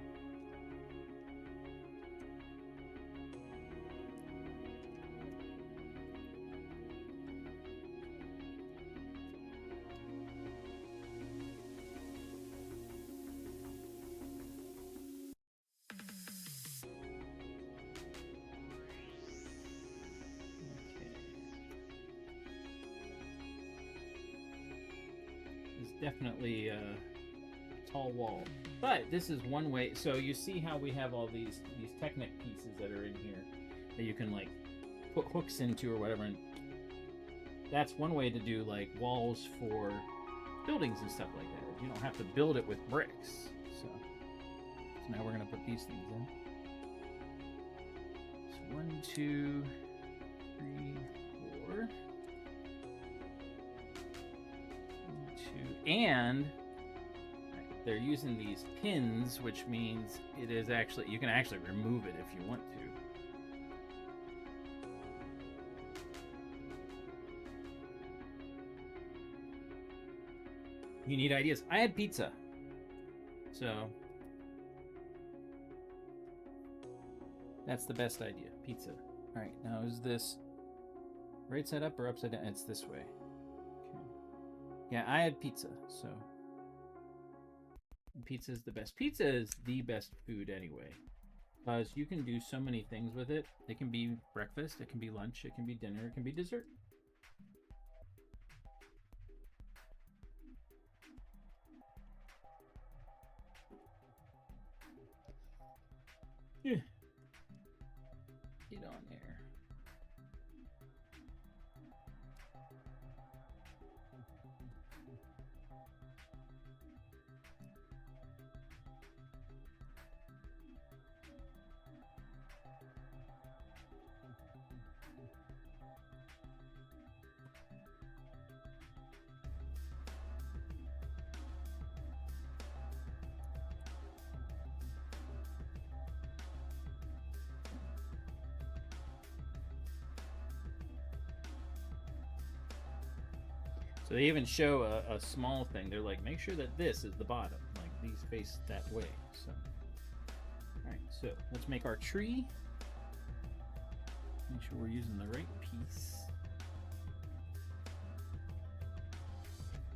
Definitely a tall wall, but this is one way. So you see how we have all these Technic pieces that are in here that you can like put hooks into or whatever, and that's one way to do like walls for buildings and stuff like that. You don't have to build it with bricks. So now we're gonna put these things in. So 1, 2, 3, 4. And they're using these pins, which means it is actually, you can actually remove it if you want to. You need ideas. I had pizza. So that's the best idea. Pizza. All right, now is this right side up or upside down? It's this way. Yeah, I had pizza, so pizza is the best. Pizza is the best food anyway, because you can do so many things with it. It can be breakfast, it can be lunch, it can be dinner, it can be dessert. Yeah. Get on there. So they even show a small thing. They're like, make sure that this is the bottom. Like these face that way. So, all right. So let's make our tree. Make sure we're using the right piece.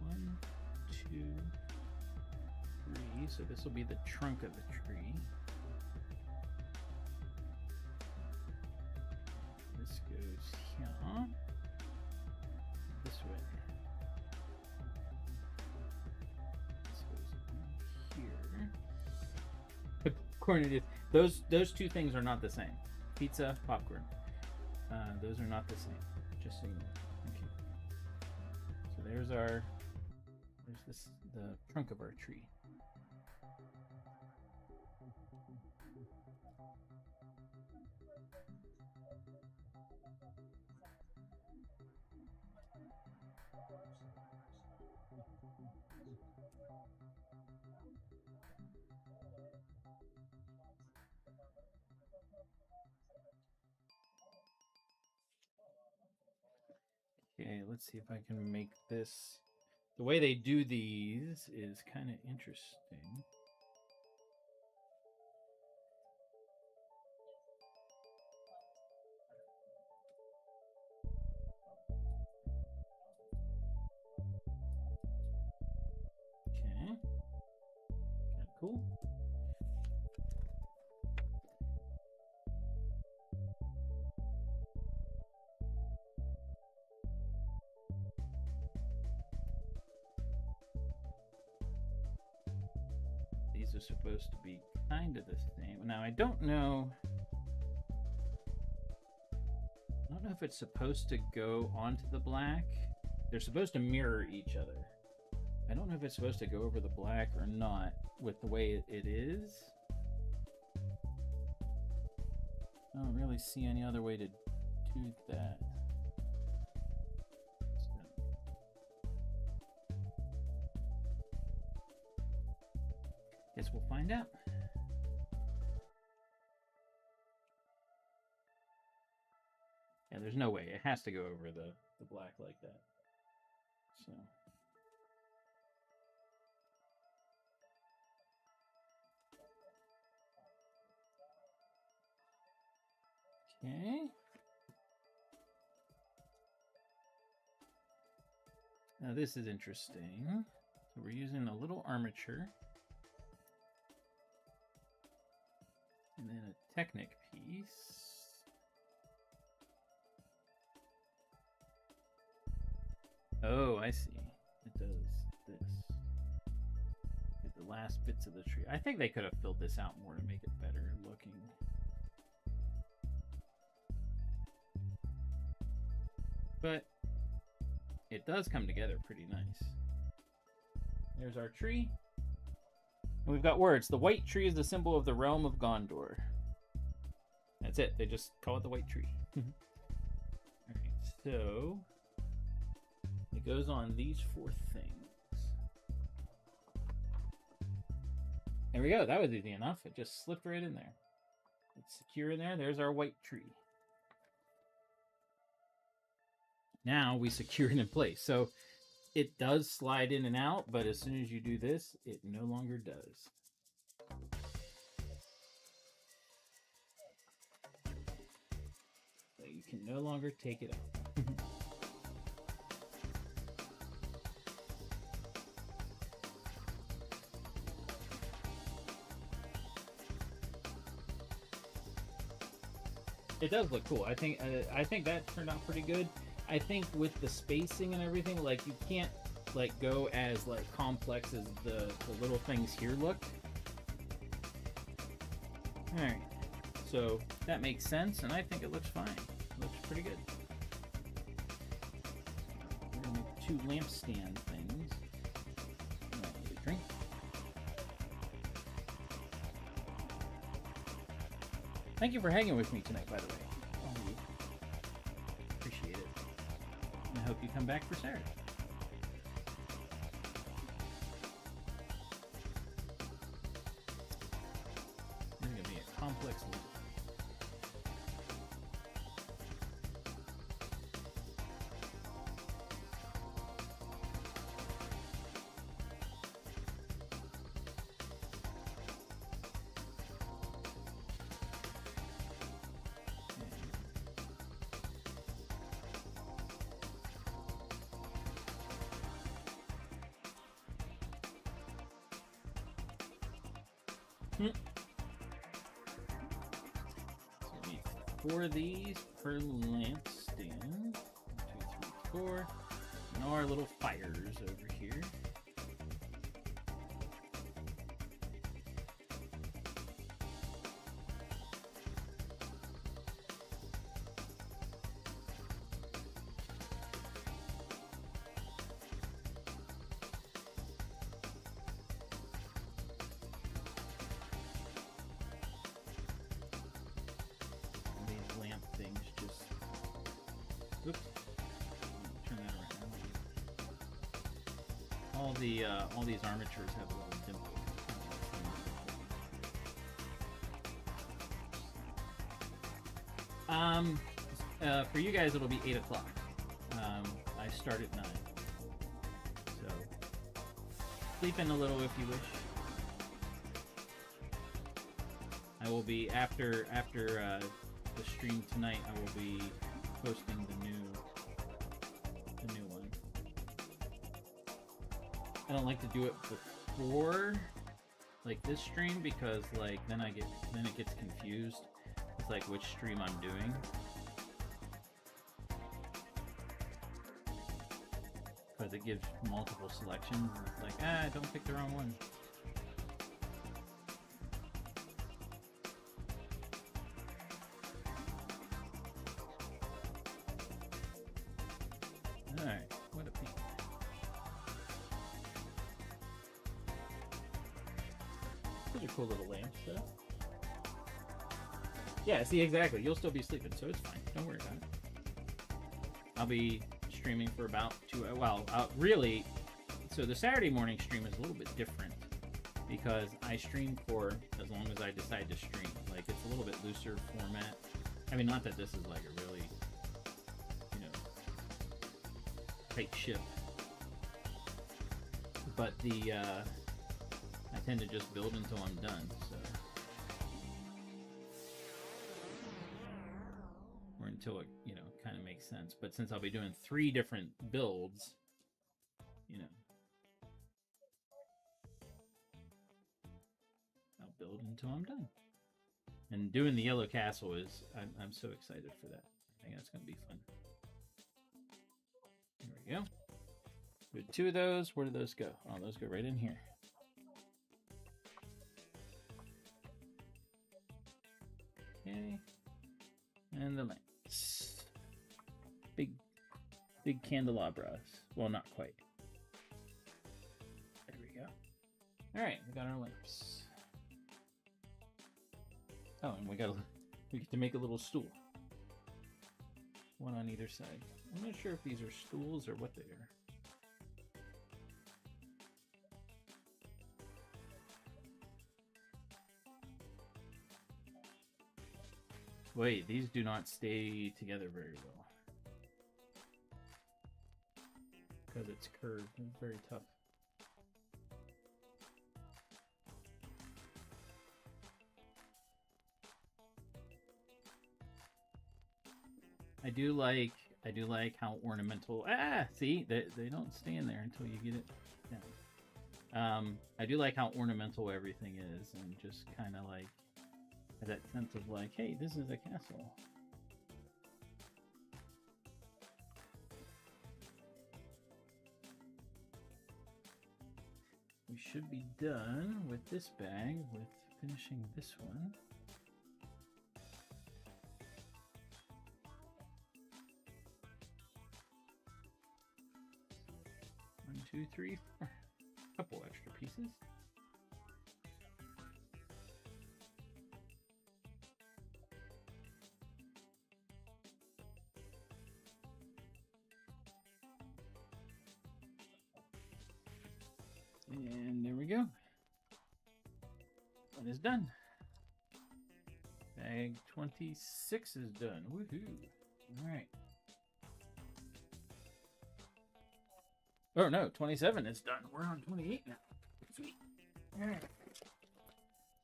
1, 2, 3. So this will be the trunk of the tree. This goes here. This way. This goes here. According to those two things are not the same. Pizza, popcorn. Those are not the same. Just so you know. Okay. So there's the trunk of our tree. Okay, let's see if I can make this. The way they do these is kind of interesting. Okay, kind of cool. These are supposed to be kind of the same. Now I don't know if it's supposed to go onto the black. They're supposed to mirror each other. I don't know if it's supposed to go over the black or not with the way it is. I don't really see any other way to do that. Guess we'll find out. Yeah, there's no way. It has to go over the black like that. So. Okay. Now this is interesting. So we're using a little armature. And then a Technic piece. Oh, I see. It does this. The last bits of the tree. I think they could have filled this out more to make it better looking. But it does come together pretty nice. There's our tree. And we've got words. The white tree is the symbol of the realm of Gondor. That's it. They just call it the white tree. Alright, so it goes on these 4 things. There we go. That was easy enough. It just slipped right in there. It's secure in there. There's our white tree. Now we secure it in place. So it does slide in and out, but as soon as you do this, it no longer does. So you can no longer take it out. It does look cool. I think that turned out pretty good. I think with the spacing and everything, like you can't like go as like complex as the little things here look. All right, so that makes sense, and I think it looks fine. It looks pretty good. We're gonna make 2 lampstand things. Drink. Thank you for hanging with me tonight, by the way. Appreciate it. And I hope you come back for Saturday. This is going to be a complex loop. So we need 4 of these per lamp stand. 1, 2, 3, 4. And our little fires over here. Oops. Turn that around. All these armatures have a little dimple. For you guys, it'll be 8 o'clock. I start at 9. So sleep in a little if you wish. I will be after the stream tonight. I will be posting the new one. I don't like to do it before like this stream because like then it gets confused. It's like which stream I'm doing. Because it gives multiple selections. It's like, don't pick the wrong one. Alright, what a pain. Those are cool little lamps, though. Yeah, see, exactly. You'll still be sleeping, so it's fine. Don't worry about it. I'll be streaming for about 2 hours. Well, really, so the Saturday morning stream is a little bit different because I stream for as long as I decide to stream. Like, it's a little bit looser format. I mean, not that this is like a really, tight ship, but I tend to just build until I'm done, so. Or until it, kind of makes sense. But since I'll be doing 3 different builds, I'll build until I'm done. And doing the Yellow Castle is, I'm so excited for that. I think that's going to be fun. There we go. With 2 of those, where do those go? Oh, those go right in here. Okay. And the lamps. Big candelabras. Well, not quite. There we go. Alright, we got our lamps. Oh, and we get to make a little stool. 1 on either side. I'm not sure if these are stools or what they are. Wait, these do not stay together very well. Because it's curved. It's very tough. I do like how ornamental. See, they don't stay in there until you get it down. I do like how ornamental everything is, and just kind of like that sense of like, hey, this is a castle. We should be done with this bag with finishing this one. One, 2, 3, 4. A couple extra pieces. And there we go. That is done. Bag 26 is done. Woohoo! All right. Oh no, 27 is done. We're on 28 now. Sweet. All right.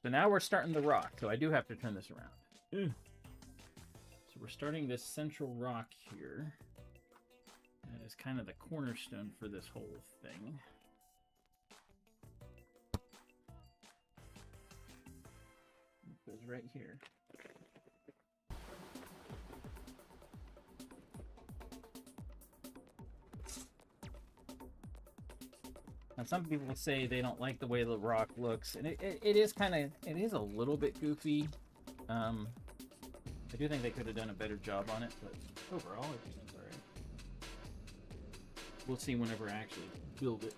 So now we're starting the rock. So I do have to turn this around. So we're starting this central rock here. That is kind of the cornerstone for this whole thing. right here. Now, some people say they don't like the way the rock looks, and it is it is a little bit goofy. I do think they could have done a better job on it, but overall, I think it's alright. We'll see whenever I actually build it.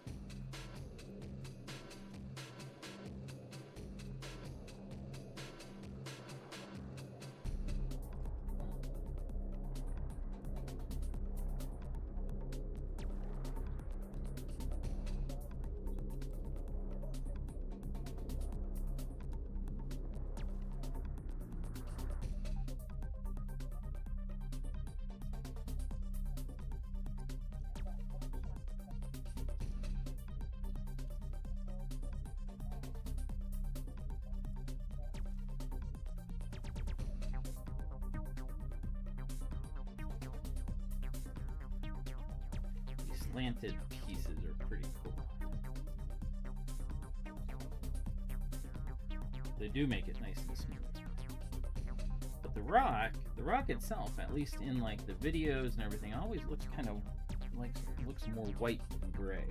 Slanted pieces are pretty cool. They do make it nice and smooth. But the rock itself, at least in like the videos and everything, always looks kind of like looks more white than gray.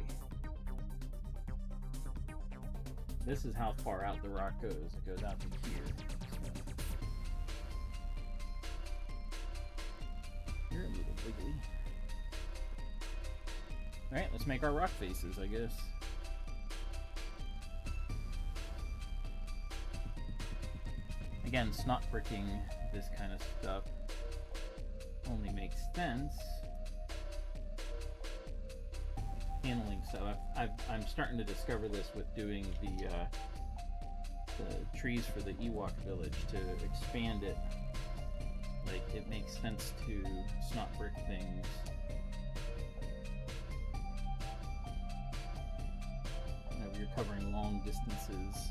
This is how far out the rock goes. It goes out to here. You're a little wiggly. Alright, let's make our rock faces, I guess. Again, snot bricking this kind of stuff only makes sense. Handling stuff. I'm starting to discover this with doing the trees for the Ewok village. To expand it, like, it makes sense to snot brick things. You're covering long distances.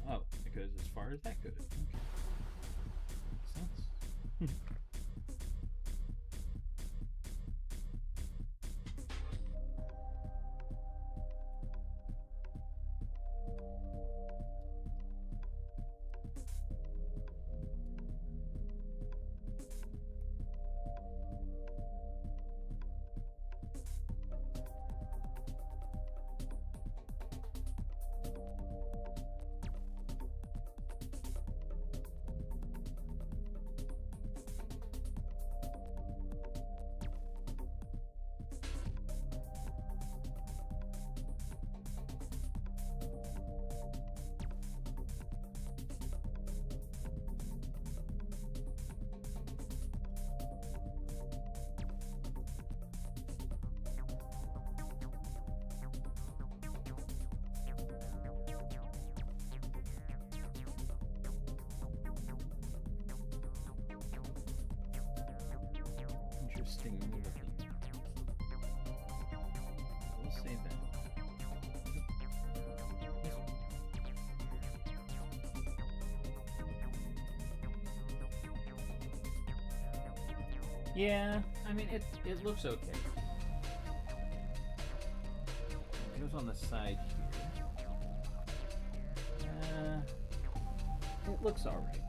Oh, it goes as far as that goes. Okay. Makes sense. Interesting movie. We'll save that. Yeah, I mean, it looks okay. It goes on the side here. It looks alright.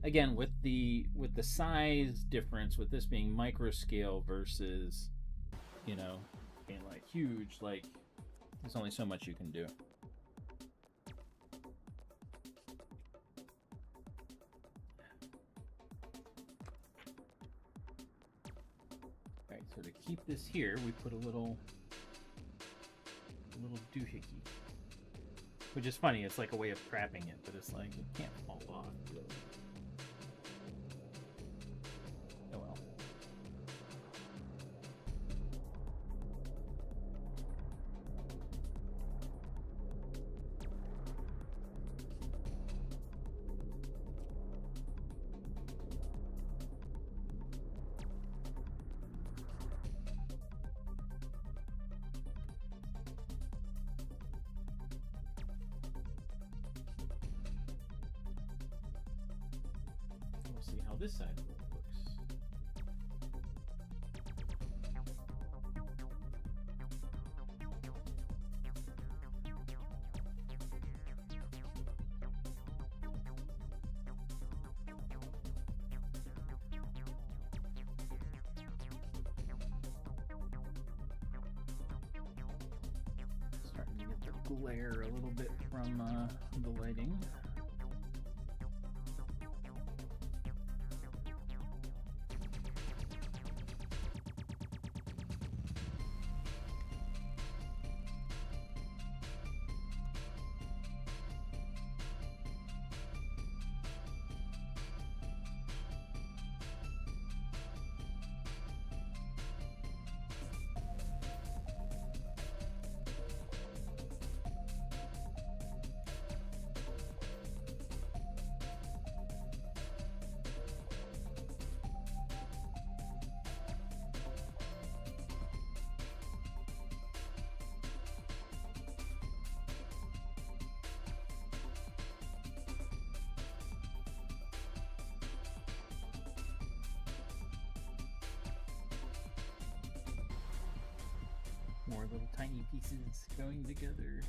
Again, with the size difference, with this being micro scale versus, you know, being like huge, like, there's only so much you can do. Alright, so to keep this here, we put a little doohickey. Which is funny, it's like a way of trapping it, but it's like, it can't fall off, really. see how this side looks. Starting to get the glare a little bit from the lighting. More little tiny pieces going together.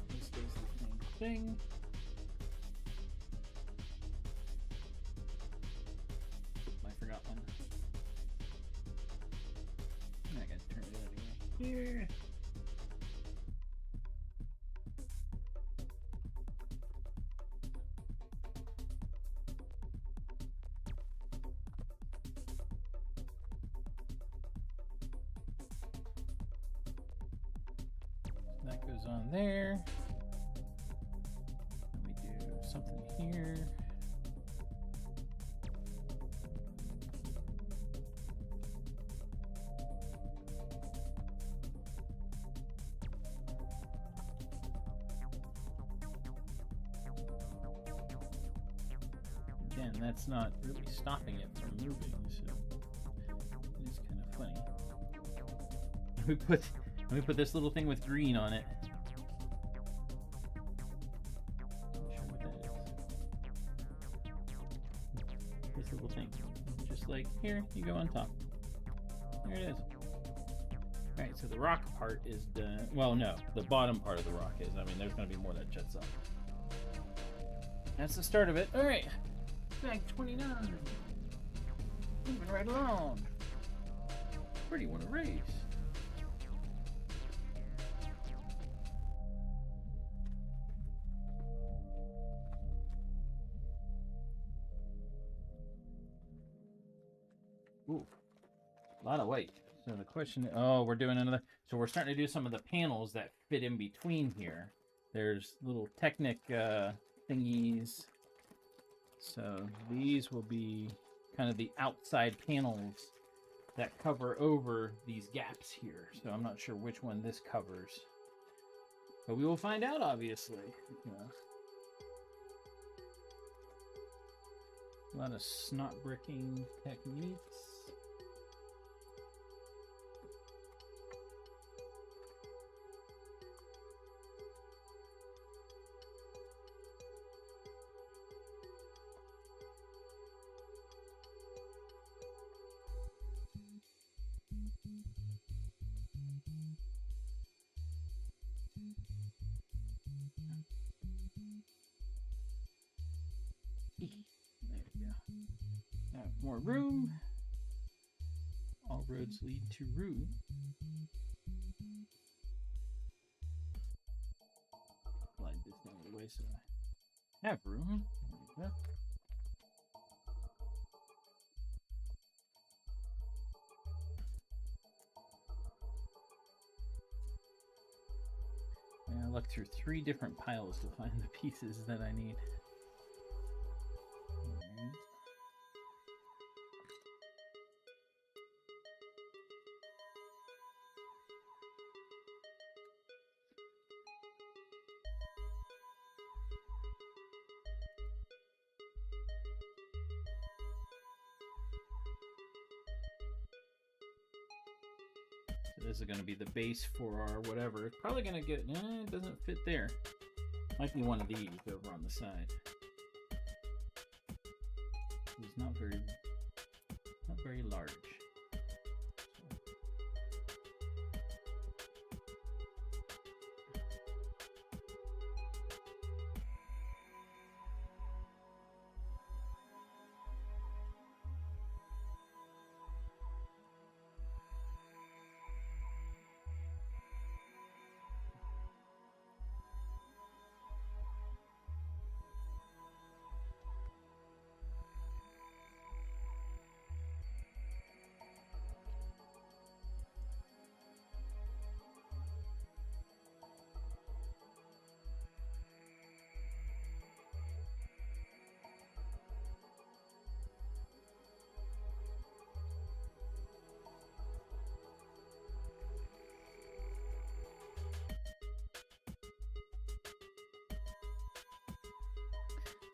This stays the same thing. I forgot one. I gotta turn it anyway. Here. That goes on there. Then we do something here. Again, that's not really stopping it from moving, so it is kind of funny. Let me put this little thing with green on it. Not sure what that is. This little thing. Just like, here, you go on top. There it is. Alright, so the rock part is done. Well, no, the bottom part of the rock is. I mean, there's going to be more that jets up. That's the start of it. Alright. Bag 29. Moving right along. Where do you want to race? Ooh, a lot of white. So the question, oh, we're doing another, so we're starting to do some of the panels that fit in between here. There's little Technic thingies. So these will be kind of the outside panels that cover over these gaps here. So I'm not sure which one this covers. But we will find out, obviously. A lot of snot bricking techniques. There we go. Have more room. All roads lead to Rue. Slide this down the way so I have room. There we go. And I looked through 3 different piles to find the pieces that I need. this is going to be the base for our whatever. It's probably going to get, it doesn't fit there. Might be one of these over on the side. It's not very large.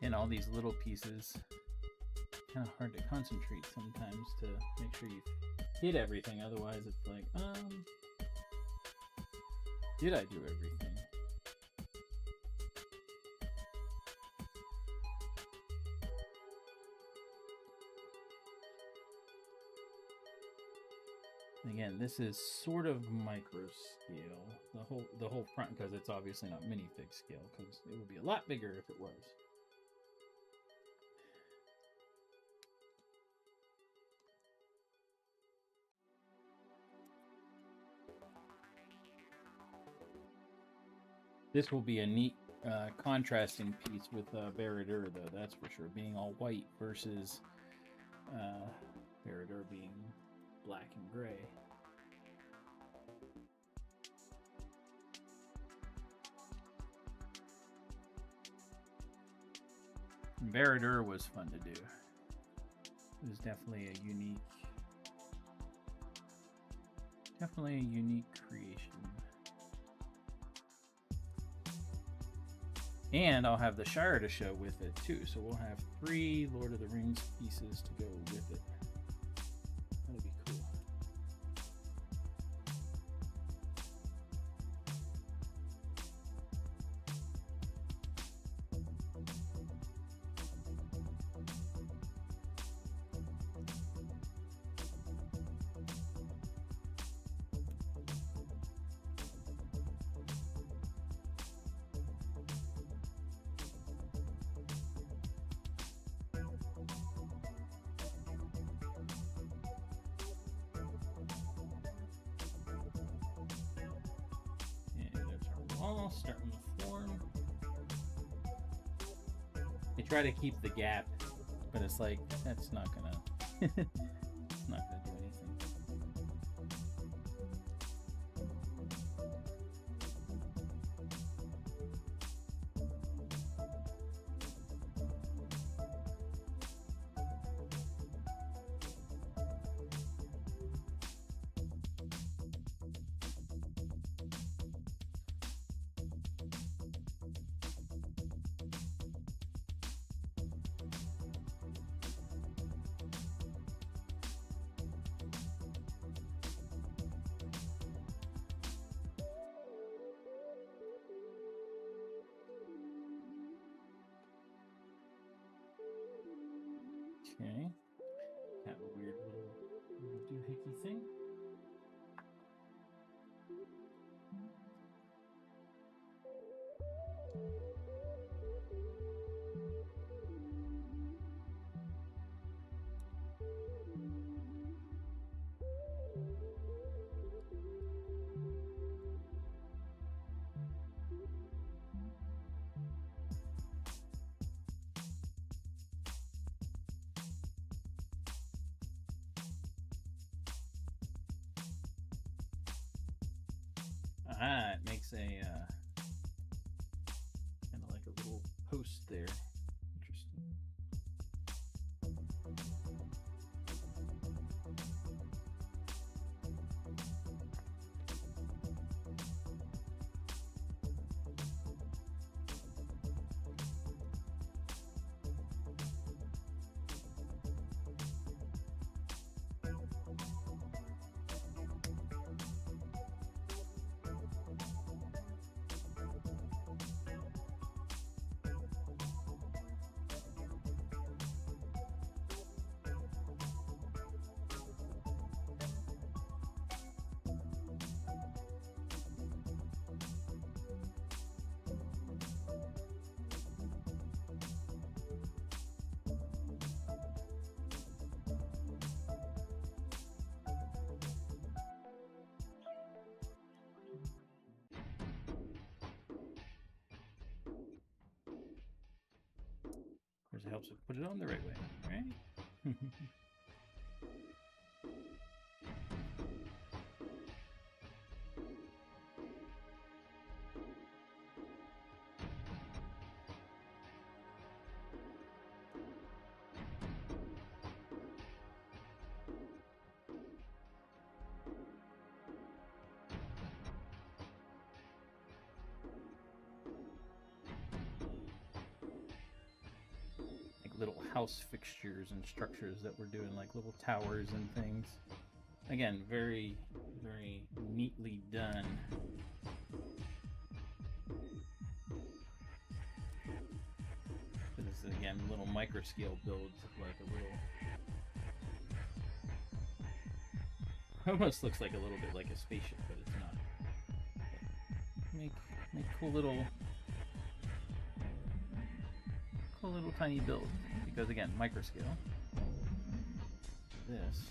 And all these little pieces, kind of hard to concentrate sometimes to make sure you hit everything. Otherwise, it's like, did I do everything? Again, this is sort of micro scale. The whole front, because it's obviously not minifig scale, because it would be a lot bigger if it was. This will be a neat contrasting piece with Baradur, though, that's for sure. Being all white versus Baradur being black and gray. Baradur was fun to do. It was definitely a unique creation. And I'll have the Shire to show with it too, so we'll have 3 Lord of the Rings pieces to go with it. That'll be cool. Start on the form. I try to keep the gap, but it's like that's not gonna not gonna do anything. Okay, have a weird little doohickey thing. It makes a kind of like a little post there. Interesting. course, it helps to put it on the right way, right? Little house fixtures and structures that we're doing, like little towers and things. Again, very, very neatly done. This is, again, little micro scale builds, like a little... Almost looks like a little bit like a spaceship, but it's not. Make cool little tiny build, because again, micro scale. This.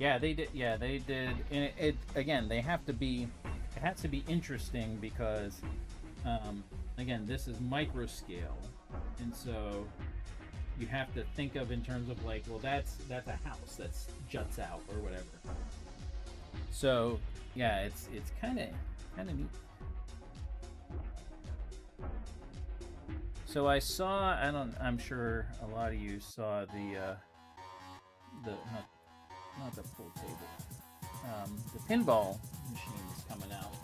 Yeah, they did. Yeah, they did. And it again, they have to be. It has to be interesting because, again, this is micro scale, and so you have to think of in terms of like, well, that's a house that's juts out or whatever. So yeah, it's kind of neat. So I saw. I'm sure a lot of you saw the not the pool table. The pinball machine is coming out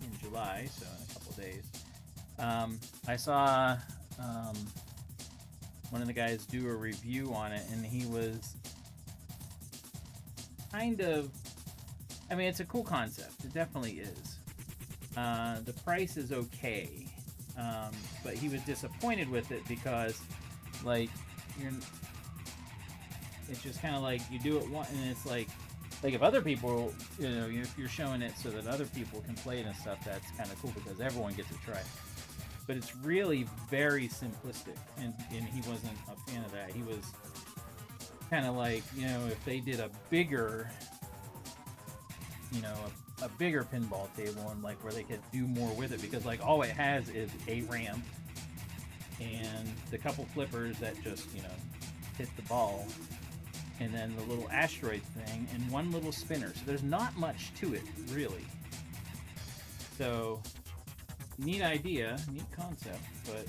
in July, so in a couple days. I saw one of the guys do a review on it, and he was kind of... I mean, it's a cool concept. It definitely is. The price is okay, but he was disappointed with it because, like, it's just kind of like you do it once, and it's like if other people, if you're showing it so that other people can play it and stuff, that's kind of cool because everyone gets to try it. But it's really very simplistic, and he wasn't a fan of that. He was kind of like, if they did a bigger, a bigger pinball table, and like where they could do more with it, because like all it has is a ramp and the couple flippers that just hit the ball, and then the little asteroid thing, and one little spinner. So there's not much to it, really. So, neat idea, neat concept, but...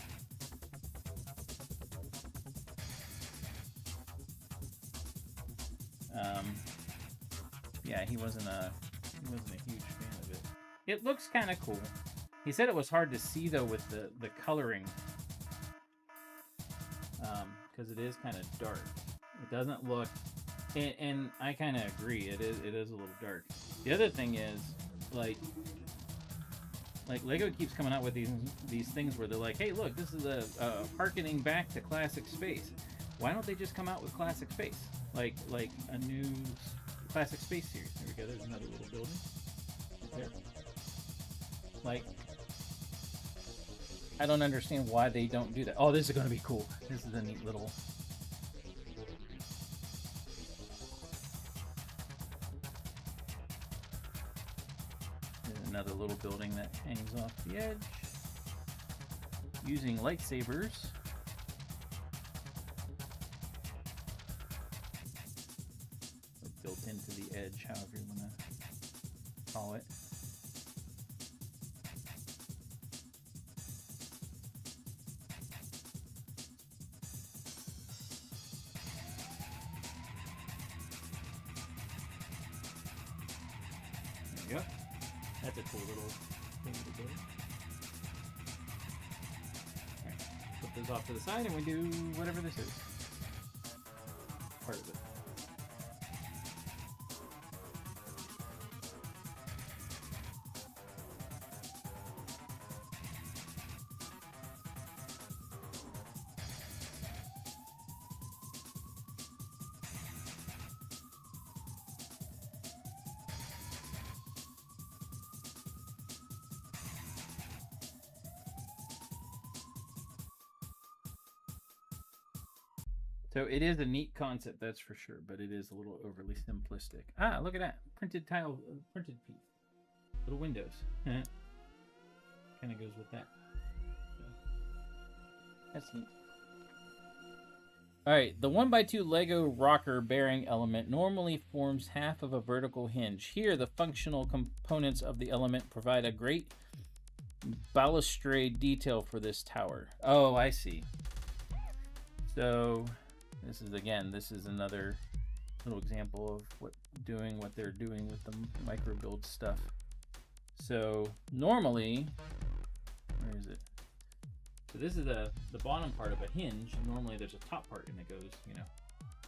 yeah, he wasn't a huge fan of it. It looks kind of cool. He said it was hard to see, though, with the coloring. Because it is kind of dark. It doesn't look, and I kind of agree. It is a little dark. The other thing is, like Lego keeps coming out with these things where they're like, hey, look, this is a harkening back to classic space. Why don't they just come out with classic space, like a new classic space series? There we go. There's another little building right there. Like, I don't understand why they don't do that. Oh, this is going to be cool. This is a neat little... Another little building that hangs off the edge using lightsabers. Or built into the edge, however you want to call it. There we go. That's a cool little thing to do. Alright, put those off to the side and we do whatever this is. Part of it. So it is a neat concept, that's for sure, but it is a little overly simplistic. Ah, look at that. Printed tile, printed piece. Little windows. Kind of goes with that. So, that's neat. Alright, the 1x2 Lego rocker bearing element normally forms half of a vertical hinge. Here, the functional components of the element provide a great balustrade detail for this tower. Oh, I see. So, this is another little example of what they're doing with the micro build stuff. So, normally, where is it? So this is the bottom part of a hinge. Normally there's a top part and it goes, you know.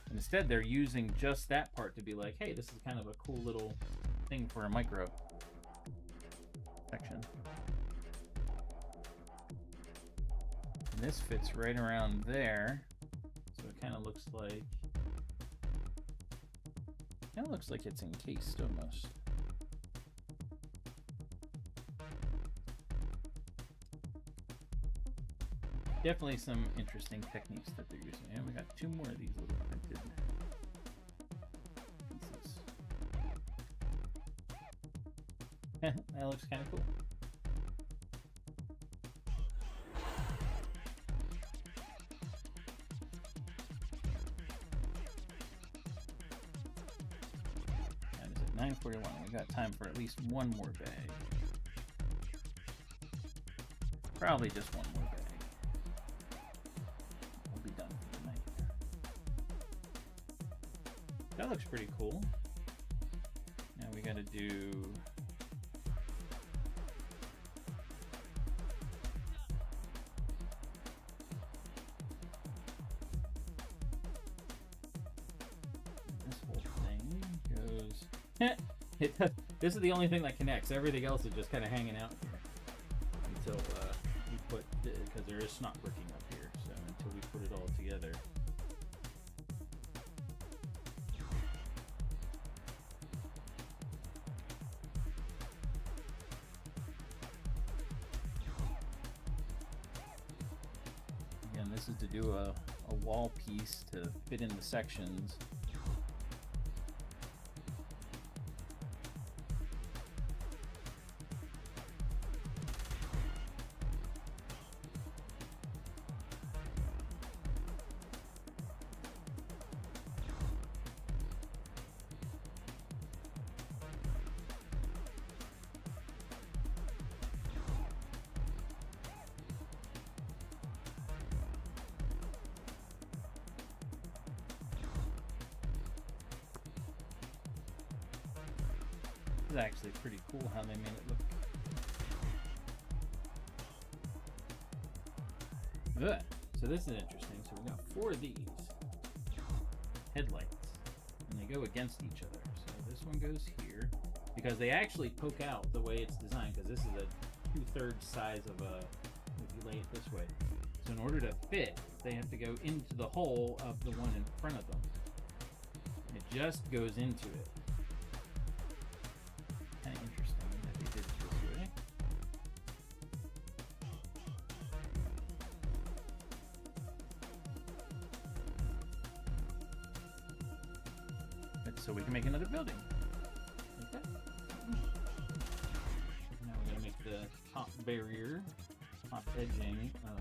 And instead they're using just that part to be like, hey, this is kind of a cool little thing for a micro section. And this fits right around there. So it kind of looks like it's encased almost. Definitely some interesting techniques that they're using. And we got 2 more of these little printed pieces. That looks kind of cool. That is at 9:41. We got time for at least one more bag. Probably just one more bag. That looks pretty cool. Now we gotta do... This whole thing goes... This is the only thing that connects. Everything else is just kind of hanging out here. Until we put... Because there is snot working up here. So until we put it all together... This is to do a wall piece to fit in the sections. This is actually pretty cool how they made it look. Ugh. So this is interesting. So we got 4 of these headlights, and they go against each other. So this one goes here because they actually poke out the way it's designed. Because this is a 2/3 size of a. If you lay it this way, so in order to fit, they have to go into the hole of the one in front of them. It just goes into it. Kind of interesting that they did it this way. But so we can make another building. Okay. Now we're gonna make the top barrier, top edging of.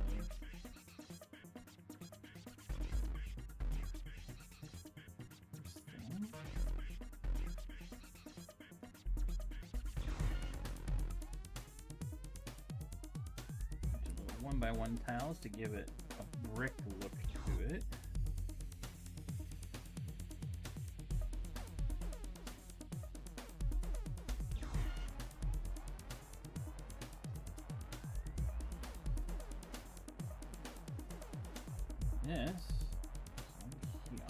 One by one tiles to give it a brick look to it. This here.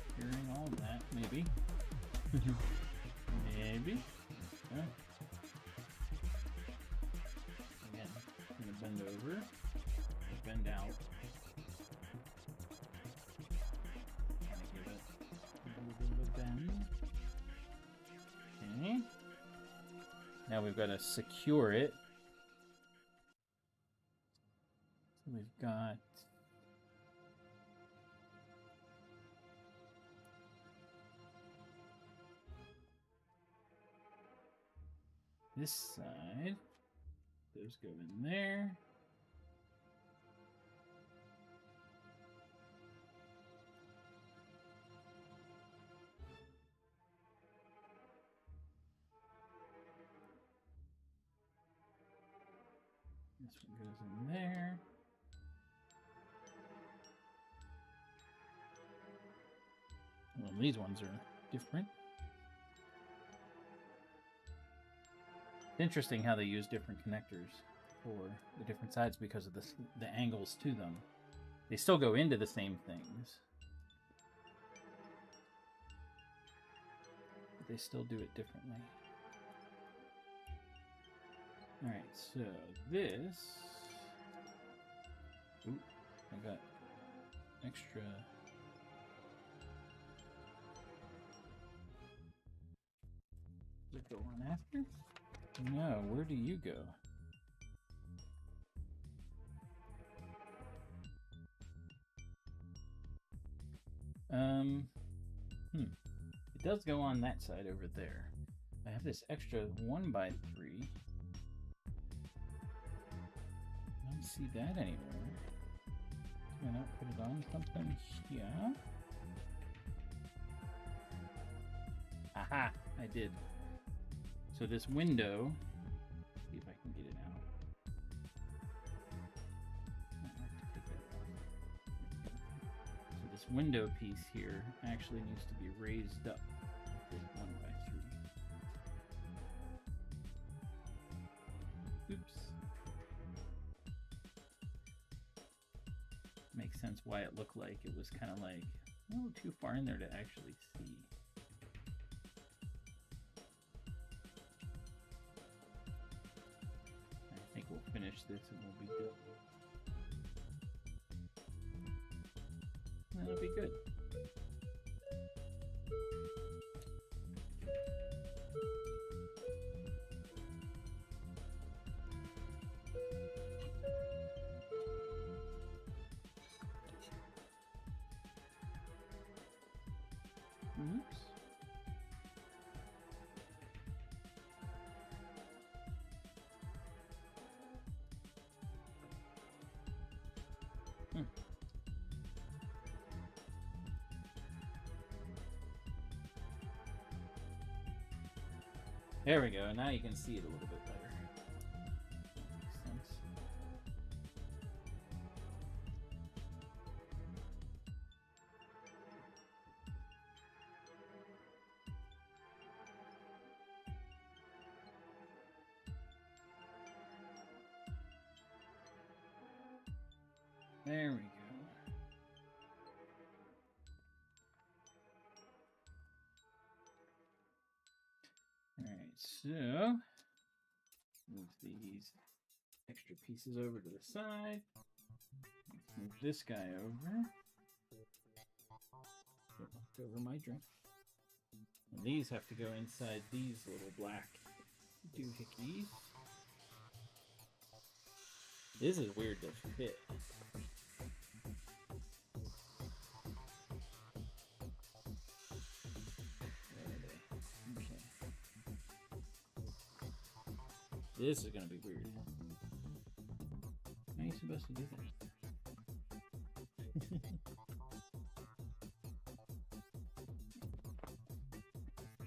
Securing all that, maybe. Maybe. Okay. Bend over, bend out, kind of give it a little bit of a bend. Okay. Now we've got to secure it. So we've got this side. Those go in there. This one goes in there. Well, these ones are different. It's interesting how they use different connectors for the different sides because of the angles to them. They still go into the same things, but they still do it differently. Alright, so this... Ooh, I got extra... Does it go on after? No, where do you go? It does go on that side over there. I have this extra 1x3. I don't see that anywhere. Can I not put it on something here? Aha! I did. So this window, see if I can get it out. So this window piece here actually needs to be raised up with 1x3. Oops. Makes sense why it looked like it was kind of like a little too far in there to actually see. I think we'll finish this and we'll be good. That'll be good. Oops. There we go. Now you can see it a little bit better. Makes sense. There we go. Alright, so move these extra pieces over to the side. Let's move this guy over. Knocked over my drink. And these have to go inside these little black doohickeys. This is weird to fit. This is gonna be weird. How are you supposed to do that?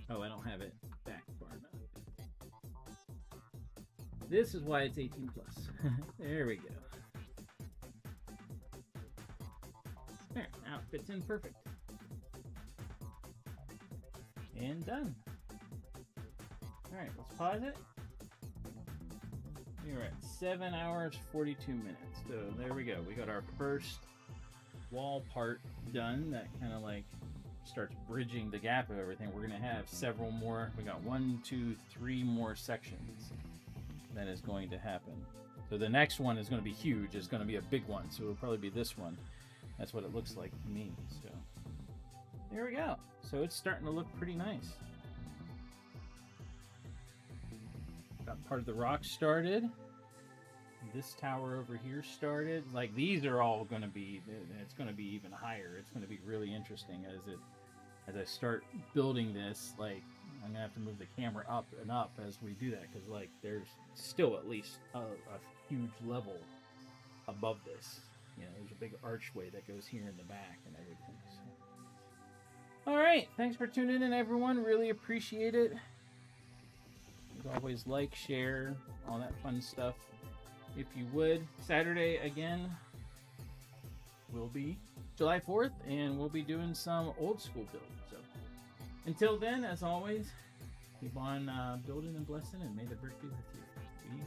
Oh, I don't have it back far enough. This is why it's 18 plus. There we go. There, now it fits in perfect. And done. Alright, let's pause it. We're at 7 hours, 42 minutes. So there we go. We got our first wall part done. That kind of like starts bridging the gap of everything. We're going to have several more. We got 1, 2, 3 more sections that is going to happen. So the next one is going to be huge. It's going to be a big one. So it'll probably be this one. That's what it looks like to me. So there we go. So it's starting to look pretty nice. Got part of the rock started. This tower over here started. Like these are all going to be. It's going to be even higher. It's going to be really interesting as I start building this. Like I'm gonna have to move the camera up and up as we do that, because like there's still at least a huge level above this. You know, there's a big archway that goes here in the back and everything. So. All right, thanks for tuning in, everyone. Really appreciate it. As always, like, share, all that fun stuff. If you would, Saturday again will be July 4th, and we'll be doing some old school builds. So until then, as always, keep on building and blessing, and may the brick be with you.